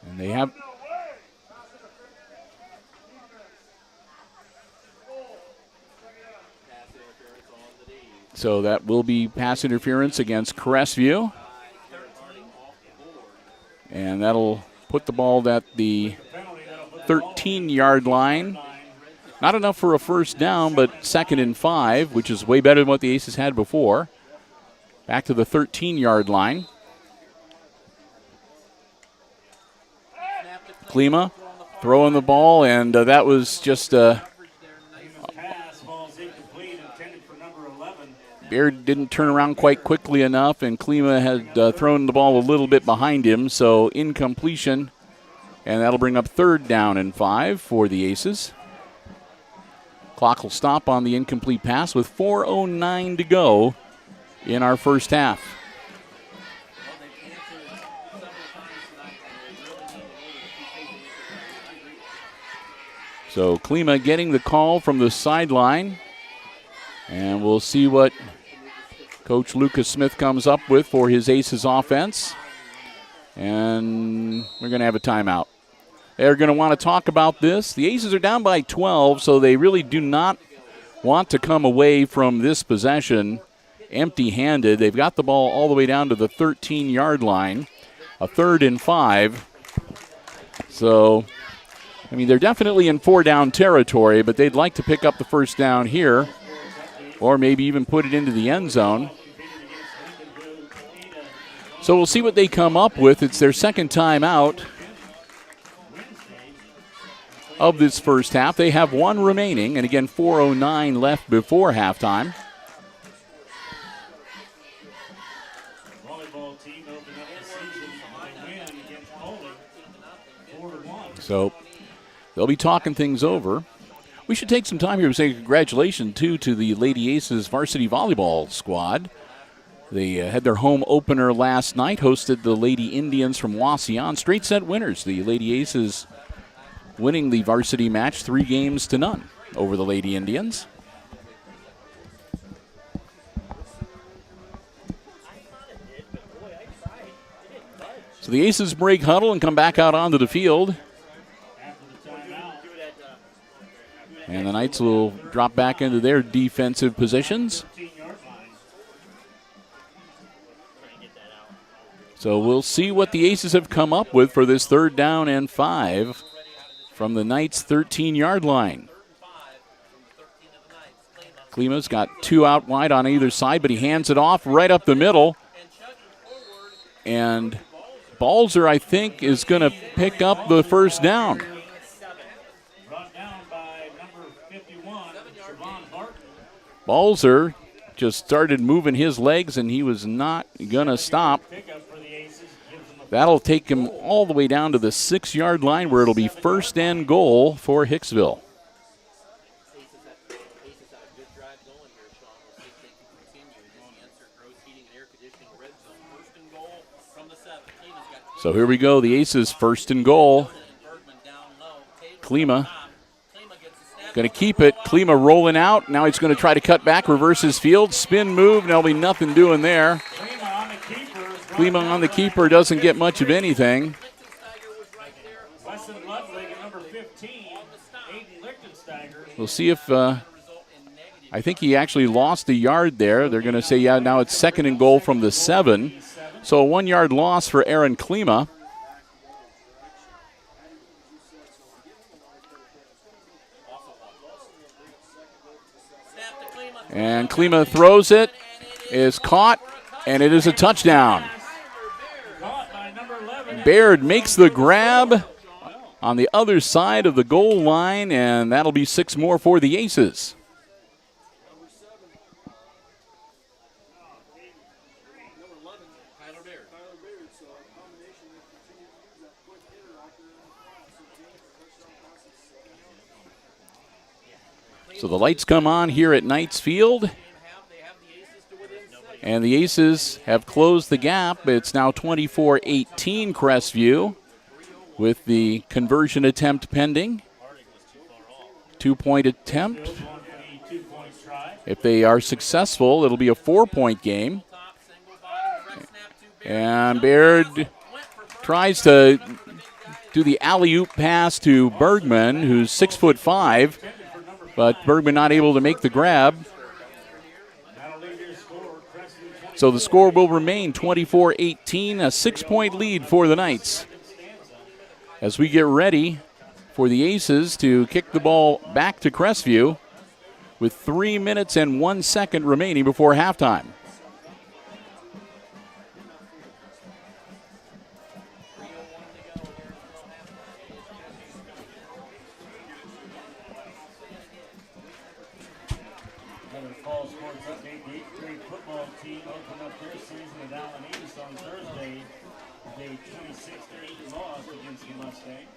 S1: And they have... So that will be pass interference against Crestview. And that'll put the ball at the 13-yard line. Not enough for a first down, but 2nd and 5, which is way better than what the Aces had before. Back to the 13-yard line. Klima throwing the ball, and that was just Baird didn't turn around quite quickly enough, and Klima had thrown the ball a little bit behind him, so incompletion. And that'll bring up 3rd down and 5 for the Aces. Clock will stop on the incomplete pass with 4:09 to go in our first half. So Klima getting the call from the sideline. And we'll see what Coach Lucas Smith comes up with for his Aces offense. And we're going to have a timeout. They're going to want to talk about this. The Aces are down by 12, so they really do not want to come away from this possession empty-handed. They've got the ball all the way down to the 13-yard line, a 3rd and 5. So, I mean, they're definitely in 4-down territory, but they'd like to pick up the first down here, or maybe even put it into the end zone. So we'll see what they come up with. It's their 2nd time out of this first half. They have 1 remaining, and again, 4:09 left before halftime. So they'll be talking things over. We should take some time here to say congratulations, too, to the Lady Aces varsity volleyball squad. They had their home opener last night, hosted the Lady Indians from Wauseon. Straight set winners. The Lady Aces winning the varsity match 3-0 over the Lady Indians. So the Aces break huddle and come back out onto the field. And the Knights will drop back into their defensive positions. So we'll see what the Aces have come up with for this 3rd down and 5 from the Knights' 13-yard line. Klima's got 2 out wide on either side, but he hands it off right up the middle. And Balzer, I think, is going to pick up the first down. Balzer just started moving his legs, and he was not going to stop. That'll take him all the way down to the 6-yard line, where it'll be 1st and goal for Hicksville. So here we go, the Aces 1st and goal. Klima going to keep it. Klima rolling out. Now he's going to try to cut back, reverse his field, spin move, and there'll be nothing doing there. Klima on the keeper doesn't get much of anything. We'll see if, I think he actually lost a yard there. They're going to say, yeah, now it's 2nd and goal from the 7. So a 1-yard loss for Aaron Klima. And Klima throws it, is caught, and it is a touchdown. Baird makes the grab on the other side of the goal line, and that'll be 6 more for the Aces. So the lights come on here at Knights Field. And the Aces have closed the gap. It's now 24-18 Crestview with the conversion attempt pending. 2-point attempt. If they are successful, it'll be a 4-point game. And Baird tries to do the alley-oop pass to Bergman, who's 6'5", but Bergman not able to make the grab. So the score will remain 24-18, a 6-point lead for the Knights. As we get ready for the Aces to kick the ball back to Crestview with 3 minutes and 1 second remaining before halftime.
S2: Another fall sports update. The 8th grade football team opened up their season at Allen East on Thursday. They 26-8 lost against the Mustangs.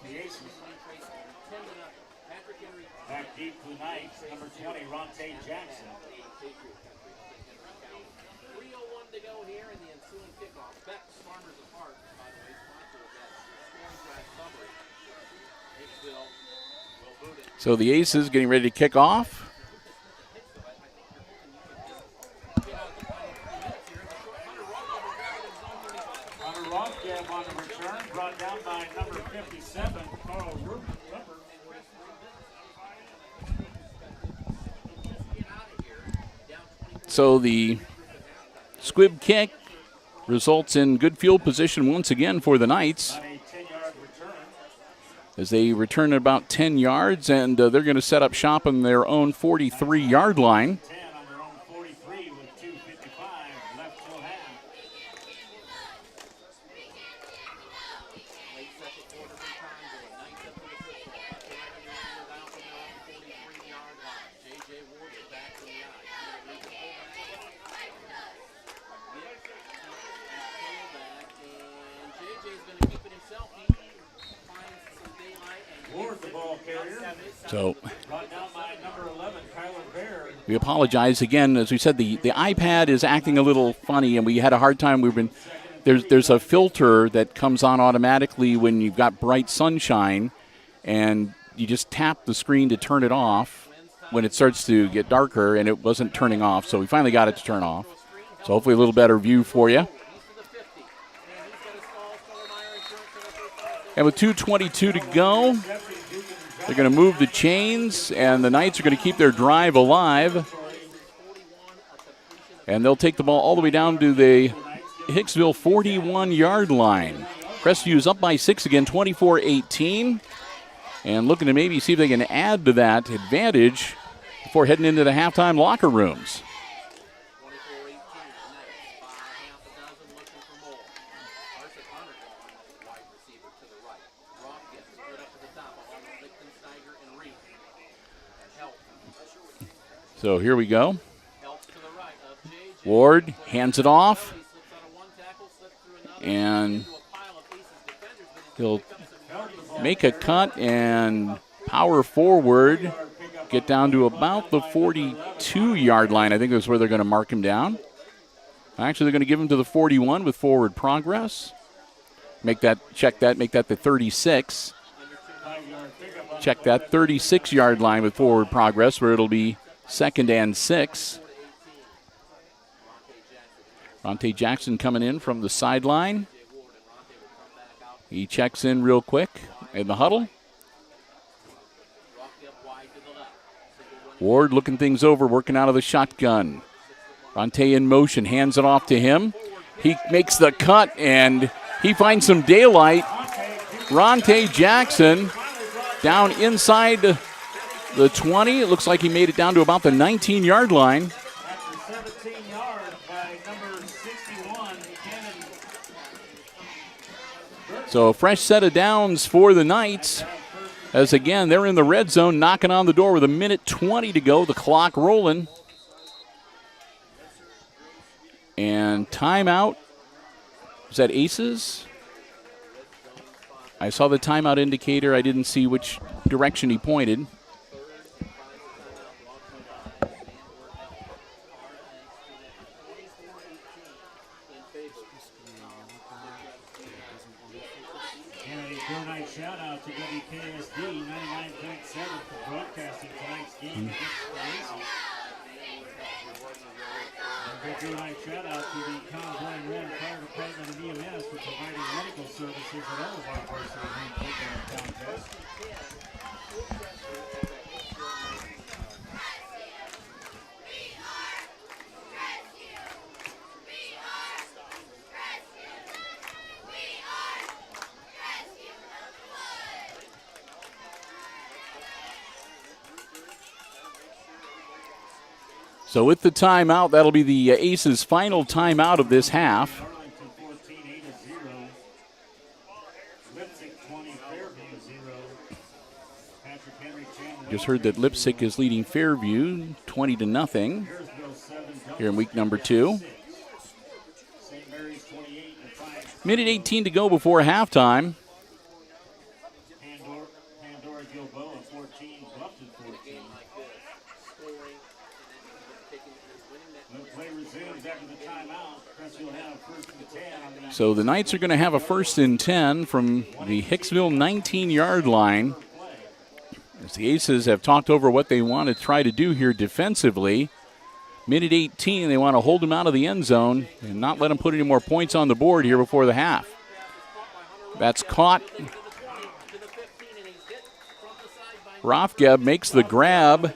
S2: The Aces. Back deep to the Knights, number 20, Ronte Jackson.
S3: 3:01 to go here in the ensuing kickoff. Beck's Farmers Apart, by the way, sponsor of that scoring drive summary. Hicksville will boot it.
S1: So the Aces getting ready to kick off.
S2: Hunter Rothgab on the return, brought down by number 57, Carl Rupert.
S1: So the squib kick results in good field position once again for the Knights.
S2: On a 10-yard return.
S1: As they return about 10 yards, and they're going to set up shop on their own 43-yard line.
S2: 10 on their own 43 with 2:55 left till half.
S3: Late second quarter from Congo. Knights up to the football. Up to right under the down from their own 43-yard line. J.J. Ward is back in the eye. He's going to lead the fullback. And J.J.'s going to keep it himself. He finds some daylight.
S2: Ward, the ball carrier.
S1: So
S2: Brought down by number 11, Kyler Baird.
S1: we apologize again. As we said, the iPad is acting a little funny, and we had a hard time. There's a filter that comes on automatically when you've got bright sunshine, and you just tap the screen to turn it off when it starts to get darker, and it wasn't turning off. So we finally got it to turn off. So hopefully a little better view for you. And with 2:22 to go, they're going to move the chains, and the Knights are going to keep their drive alive. And they'll take the ball all the way down to the Hicksville 41-yard line. Crestview's up by 6 again, 24-18. And looking to maybe see if they can add to that advantage before heading into the halftime locker rooms.
S3: 24-18, Knights by half a dozen looking for more. Carson Hunter wide receiver to the right. Roth gets split up to the top along with Lichtensteiger and Reed. Help.
S1: So here we go.
S3: Helps to the right of J.J.
S1: Ward hands it off,
S3: He slips out of one tackle, slips through another,
S1: and
S3: into a pile of Aces defenders, but he's
S1: he'll
S3: picked up some
S1: make a cut and power forward, get down to about the 42-yard line. I think that's where they're going to mark him down. Actually, they're going to give him to the 41 with forward progress. Make that the 36. Check that 36-yard line with forward progress, where it'll be 2nd and 6. Ronte Jackson coming in from the sideline. He checks in real quick in the huddle.
S3: Rocky up wide to the left. Single one
S1: Ward looking things over, working out of the shotgun. Ronte in motion, hands it off to him. He makes the cut, and he finds some daylight. Ronte Jackson down inside the 20. It looks like he made it down to about the 19-yard line.
S2: After 17 yards by number 61,
S1: So a fresh set of downs for the Knights. As again, they're in the red zone, knocking on the door with 1:20 to go, the clock rolling. And timeout. Is that Aces? I saw the timeout indicator. I didn't see which direction he pointed.
S2: Good night shout out to WKSD 99.7 for broadcasting tonight's game against the Aces. Good night shout out to the Convoy and Red Fire Department and EMS for providing medical services at all of our varsity home football contests.
S1: So with the timeout, that'll be the Aces' final timeout of this half. Just heard that Lipsick is leading Fairview 20-0 here in week number 2. 1:18 to go before halftime. So the Knights are going to have a 1st and 10 from the Hicksville 19-yard line. As the Aces have talked over what they want to try to do here defensively. 1:18, they want to hold him out of the end zone and not let him put any more points on the board here before the half. That's caught. Rothgeb makes the grab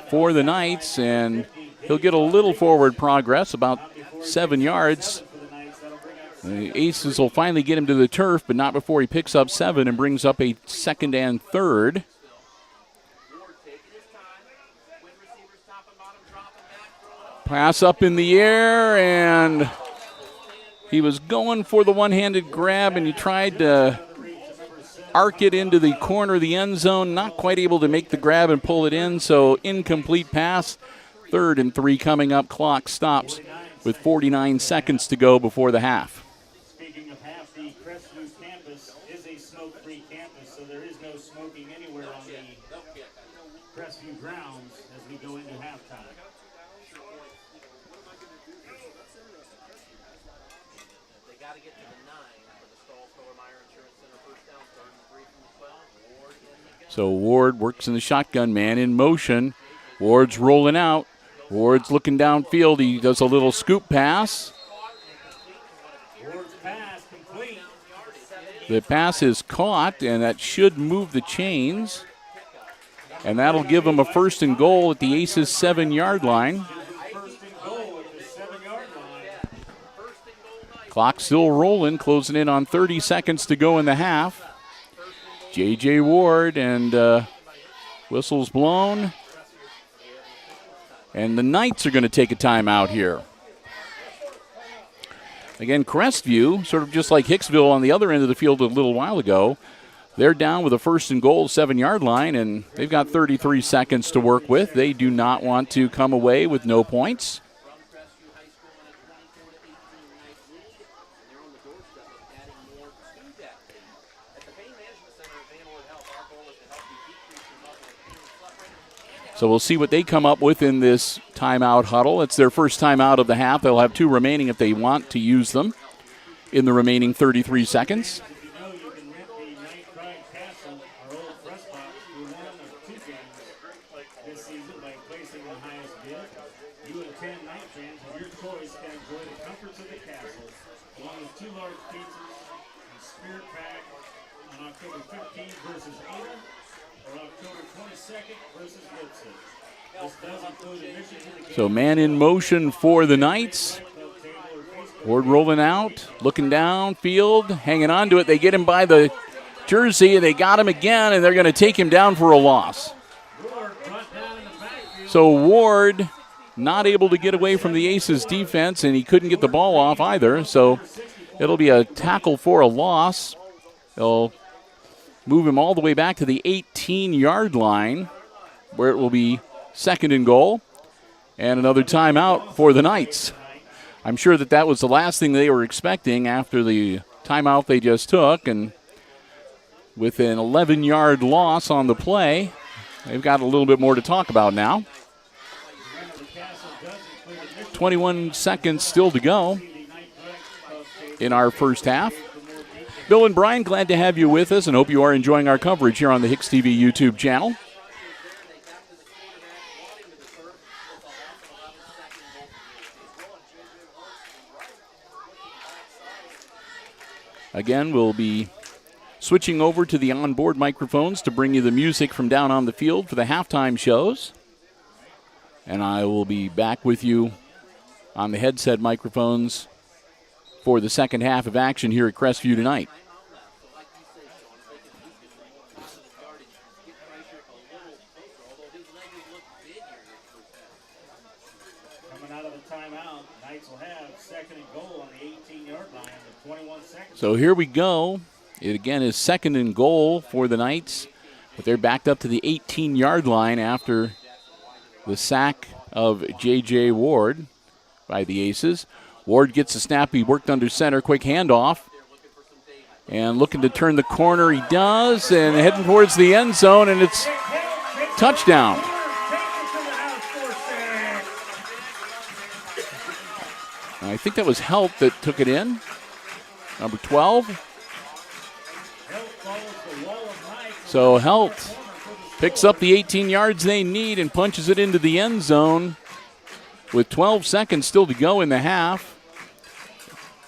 S1: for the Knights, and he'll get a little forward progress, about 7 yards. The Aces will finally get him to the turf, but not before he picks up 7 and brings up a 2nd and 3rd. Pass up in the air, and he was going for the one-handed grab, and he tried to arc it into the corner of the end zone, not quite able to make the grab and pull it in, so incomplete pass. 3rd and 3 coming up. Clock stops with 49 seconds to go before the half.
S2: Speaking of half, the Crestview campus is a smoke-free campus, so there is no smoking anywhere on the Crestview grounds as we go into halftime.
S3: They got to get to the 9 for the Stahl-Stoller-Meyer Insurance Center first down, 3rd and 3 from the 12. Ward in the gun.
S1: So Ward works in the shotgun, man in motion. Ward's rolling out. Ward's looking downfield. He does a little scoop pass.
S2: Ward's pass complete.
S1: The pass is caught, and that should move the chains. And that'll give him a 1st and goal at the Aces' 7-yard line.
S2: First and goal at the 7-yard line.
S1: Clock still rolling, closing in on 30 seconds to go in the half. J.J. Ward, and whistle's blown. And the Knights are going to take a timeout here. Again, Crestview, sort of just like Hicksville on the other end of the field a little while ago, they're down with a 1st and goal, 7-yard line, and they've got 33 seconds to work with. They do not want to come away with no points. So we'll see what they come up with in this timeout huddle. It's their first timeout of the half. They'll have 2 remaining if they want to use them in the remaining 33 seconds.
S2: You know you can rent the Night Pride Castle, our old press box, for 1 of 2 games this season by placing the highest bid. You and 10 Night fans of your choice can enjoy the comforts of the castle, along with 2 large pizzas and Spirit Pack on October 15th versus Ada, or October 22nd versus Lipsick.
S1: So man in motion for the Knights. Ward rolling out, looking downfield, hanging on to it. They get him by the jersey, and they got him again, and they're going to take him down for a loss. So Ward not able to get away from the Aces defense, and he couldn't get the ball off either. So it'll be a tackle for a loss. They'll move him all the way back to the 18-yard line, where it will be 2nd and goal, and another timeout for the Knights. I'm sure that was the last thing they were expecting after the timeout they just took, and with an 11-yard loss on the play, they've got a little bit more to talk about now. 21 seconds still to go in our first half. Bill and Brian, glad to have you with us and hope you are enjoying our coverage here on the HIX-TV YouTube channel. Again, we'll be switching over to the onboard microphones to bring you the music from down on the field for the halftime shows. And I will be back with you on the headset microphones for the second half of action here at Crestview tonight.
S2: Coming out of the timeout, Knights will have 2nd and goal on the 18-yard line with 21 seconds.
S1: So here we go. It again is 2nd and goal for the Knights, but they're backed up to the 18-yard line after the sack of J.J. Ward by the Aces. Ward gets the snap. He worked under center. Quick handoff. And looking to turn the corner. He does. And heading towards the end zone. And it's touchdown. I think that was Helt that took it in. Number 12. So Helt picks up the 18 yards they need and punches it into the end zone with 12 seconds still to go in the half.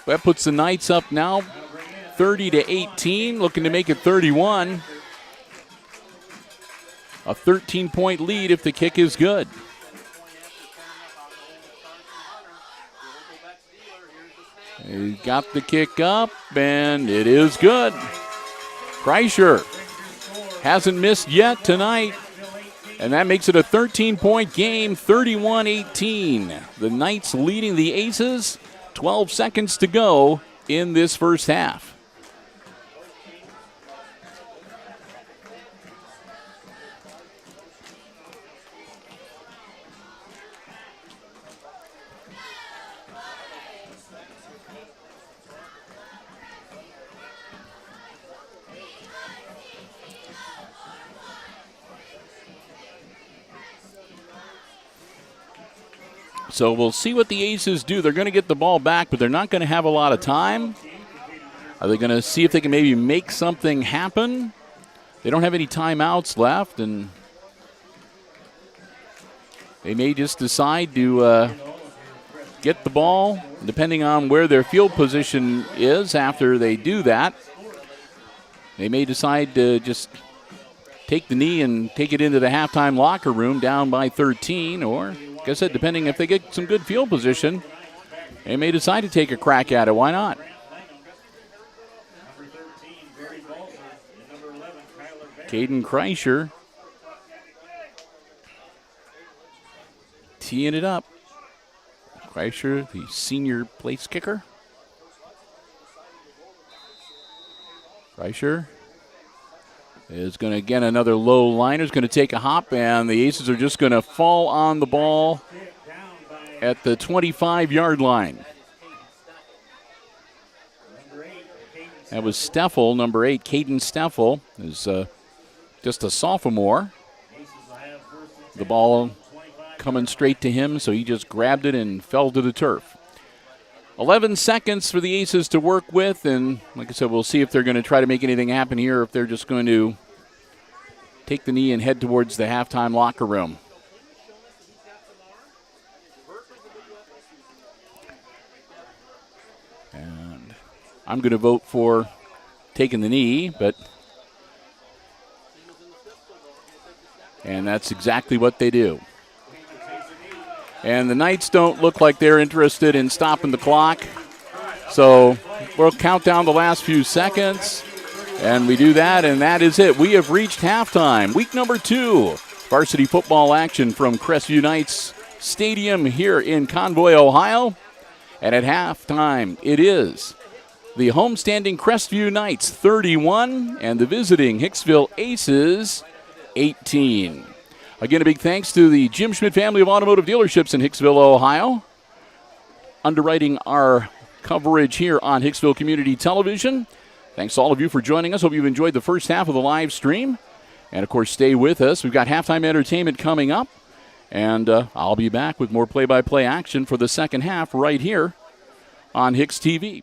S1: That puts the Knights up now 30-18, looking to make it 31. A 13-point lead if the kick is good. He got the kick up, and it is good. Kreischer hasn't missed yet tonight, and that makes it a 13-point game, 31-18. The Knights leading the Aces, 12 seconds to go in this first half. So we'll see what the Aces do. They're going to get the ball back, but they're not going to have a lot of time. Are they going to see if they can maybe make something happen? They don't have any timeouts left, and they may just decide to get the ball, depending on where their field position is after they do that. They may decide to just take the knee and take it into the halftime locker room down by 13, or like I said, depending if they get some good field position, they may decide to take a crack at it. Why not? Caden Kreischer teeing it up. Kreischer, the senior place kicker. Kreischer is going to, again, another low liner. Is going to take a hop, and the Aces are just going to fall on the ball at the 25-yard line. That was Steffel, number 8. Caden Steffel is just a sophomore. The ball coming straight to him, so he just grabbed it and fell to the turf. 11 seconds for the Aces to work with, and like I said, we'll see if they're going to try to make anything happen here, or if they're just going to take the knee and head towards the halftime locker room. And I'm going to vote for taking the knee, and that's exactly what they do. And the Knights don't look like they're interested in stopping the clock. So we'll count down the last few seconds. And we do that, and that is it. We have reached halftime. Week number 2, varsity football action from Crestview Knights Stadium here in Convoy, Ohio. And at halftime, it is the homestanding Crestview Knights 31 and the visiting Hicksville Aces 18. Again, a big thanks to the Jim Schmidt family of automotive dealerships in Hicksville, Ohio, underwriting our coverage here on Hicksville Community Television. Thanks to all of you for joining us. Hope you've enjoyed the first half of the live stream. And, of course, stay with us. We've got halftime entertainment coming up. And I'll be back with more play-by-play action for the second half right here on HIX-TV.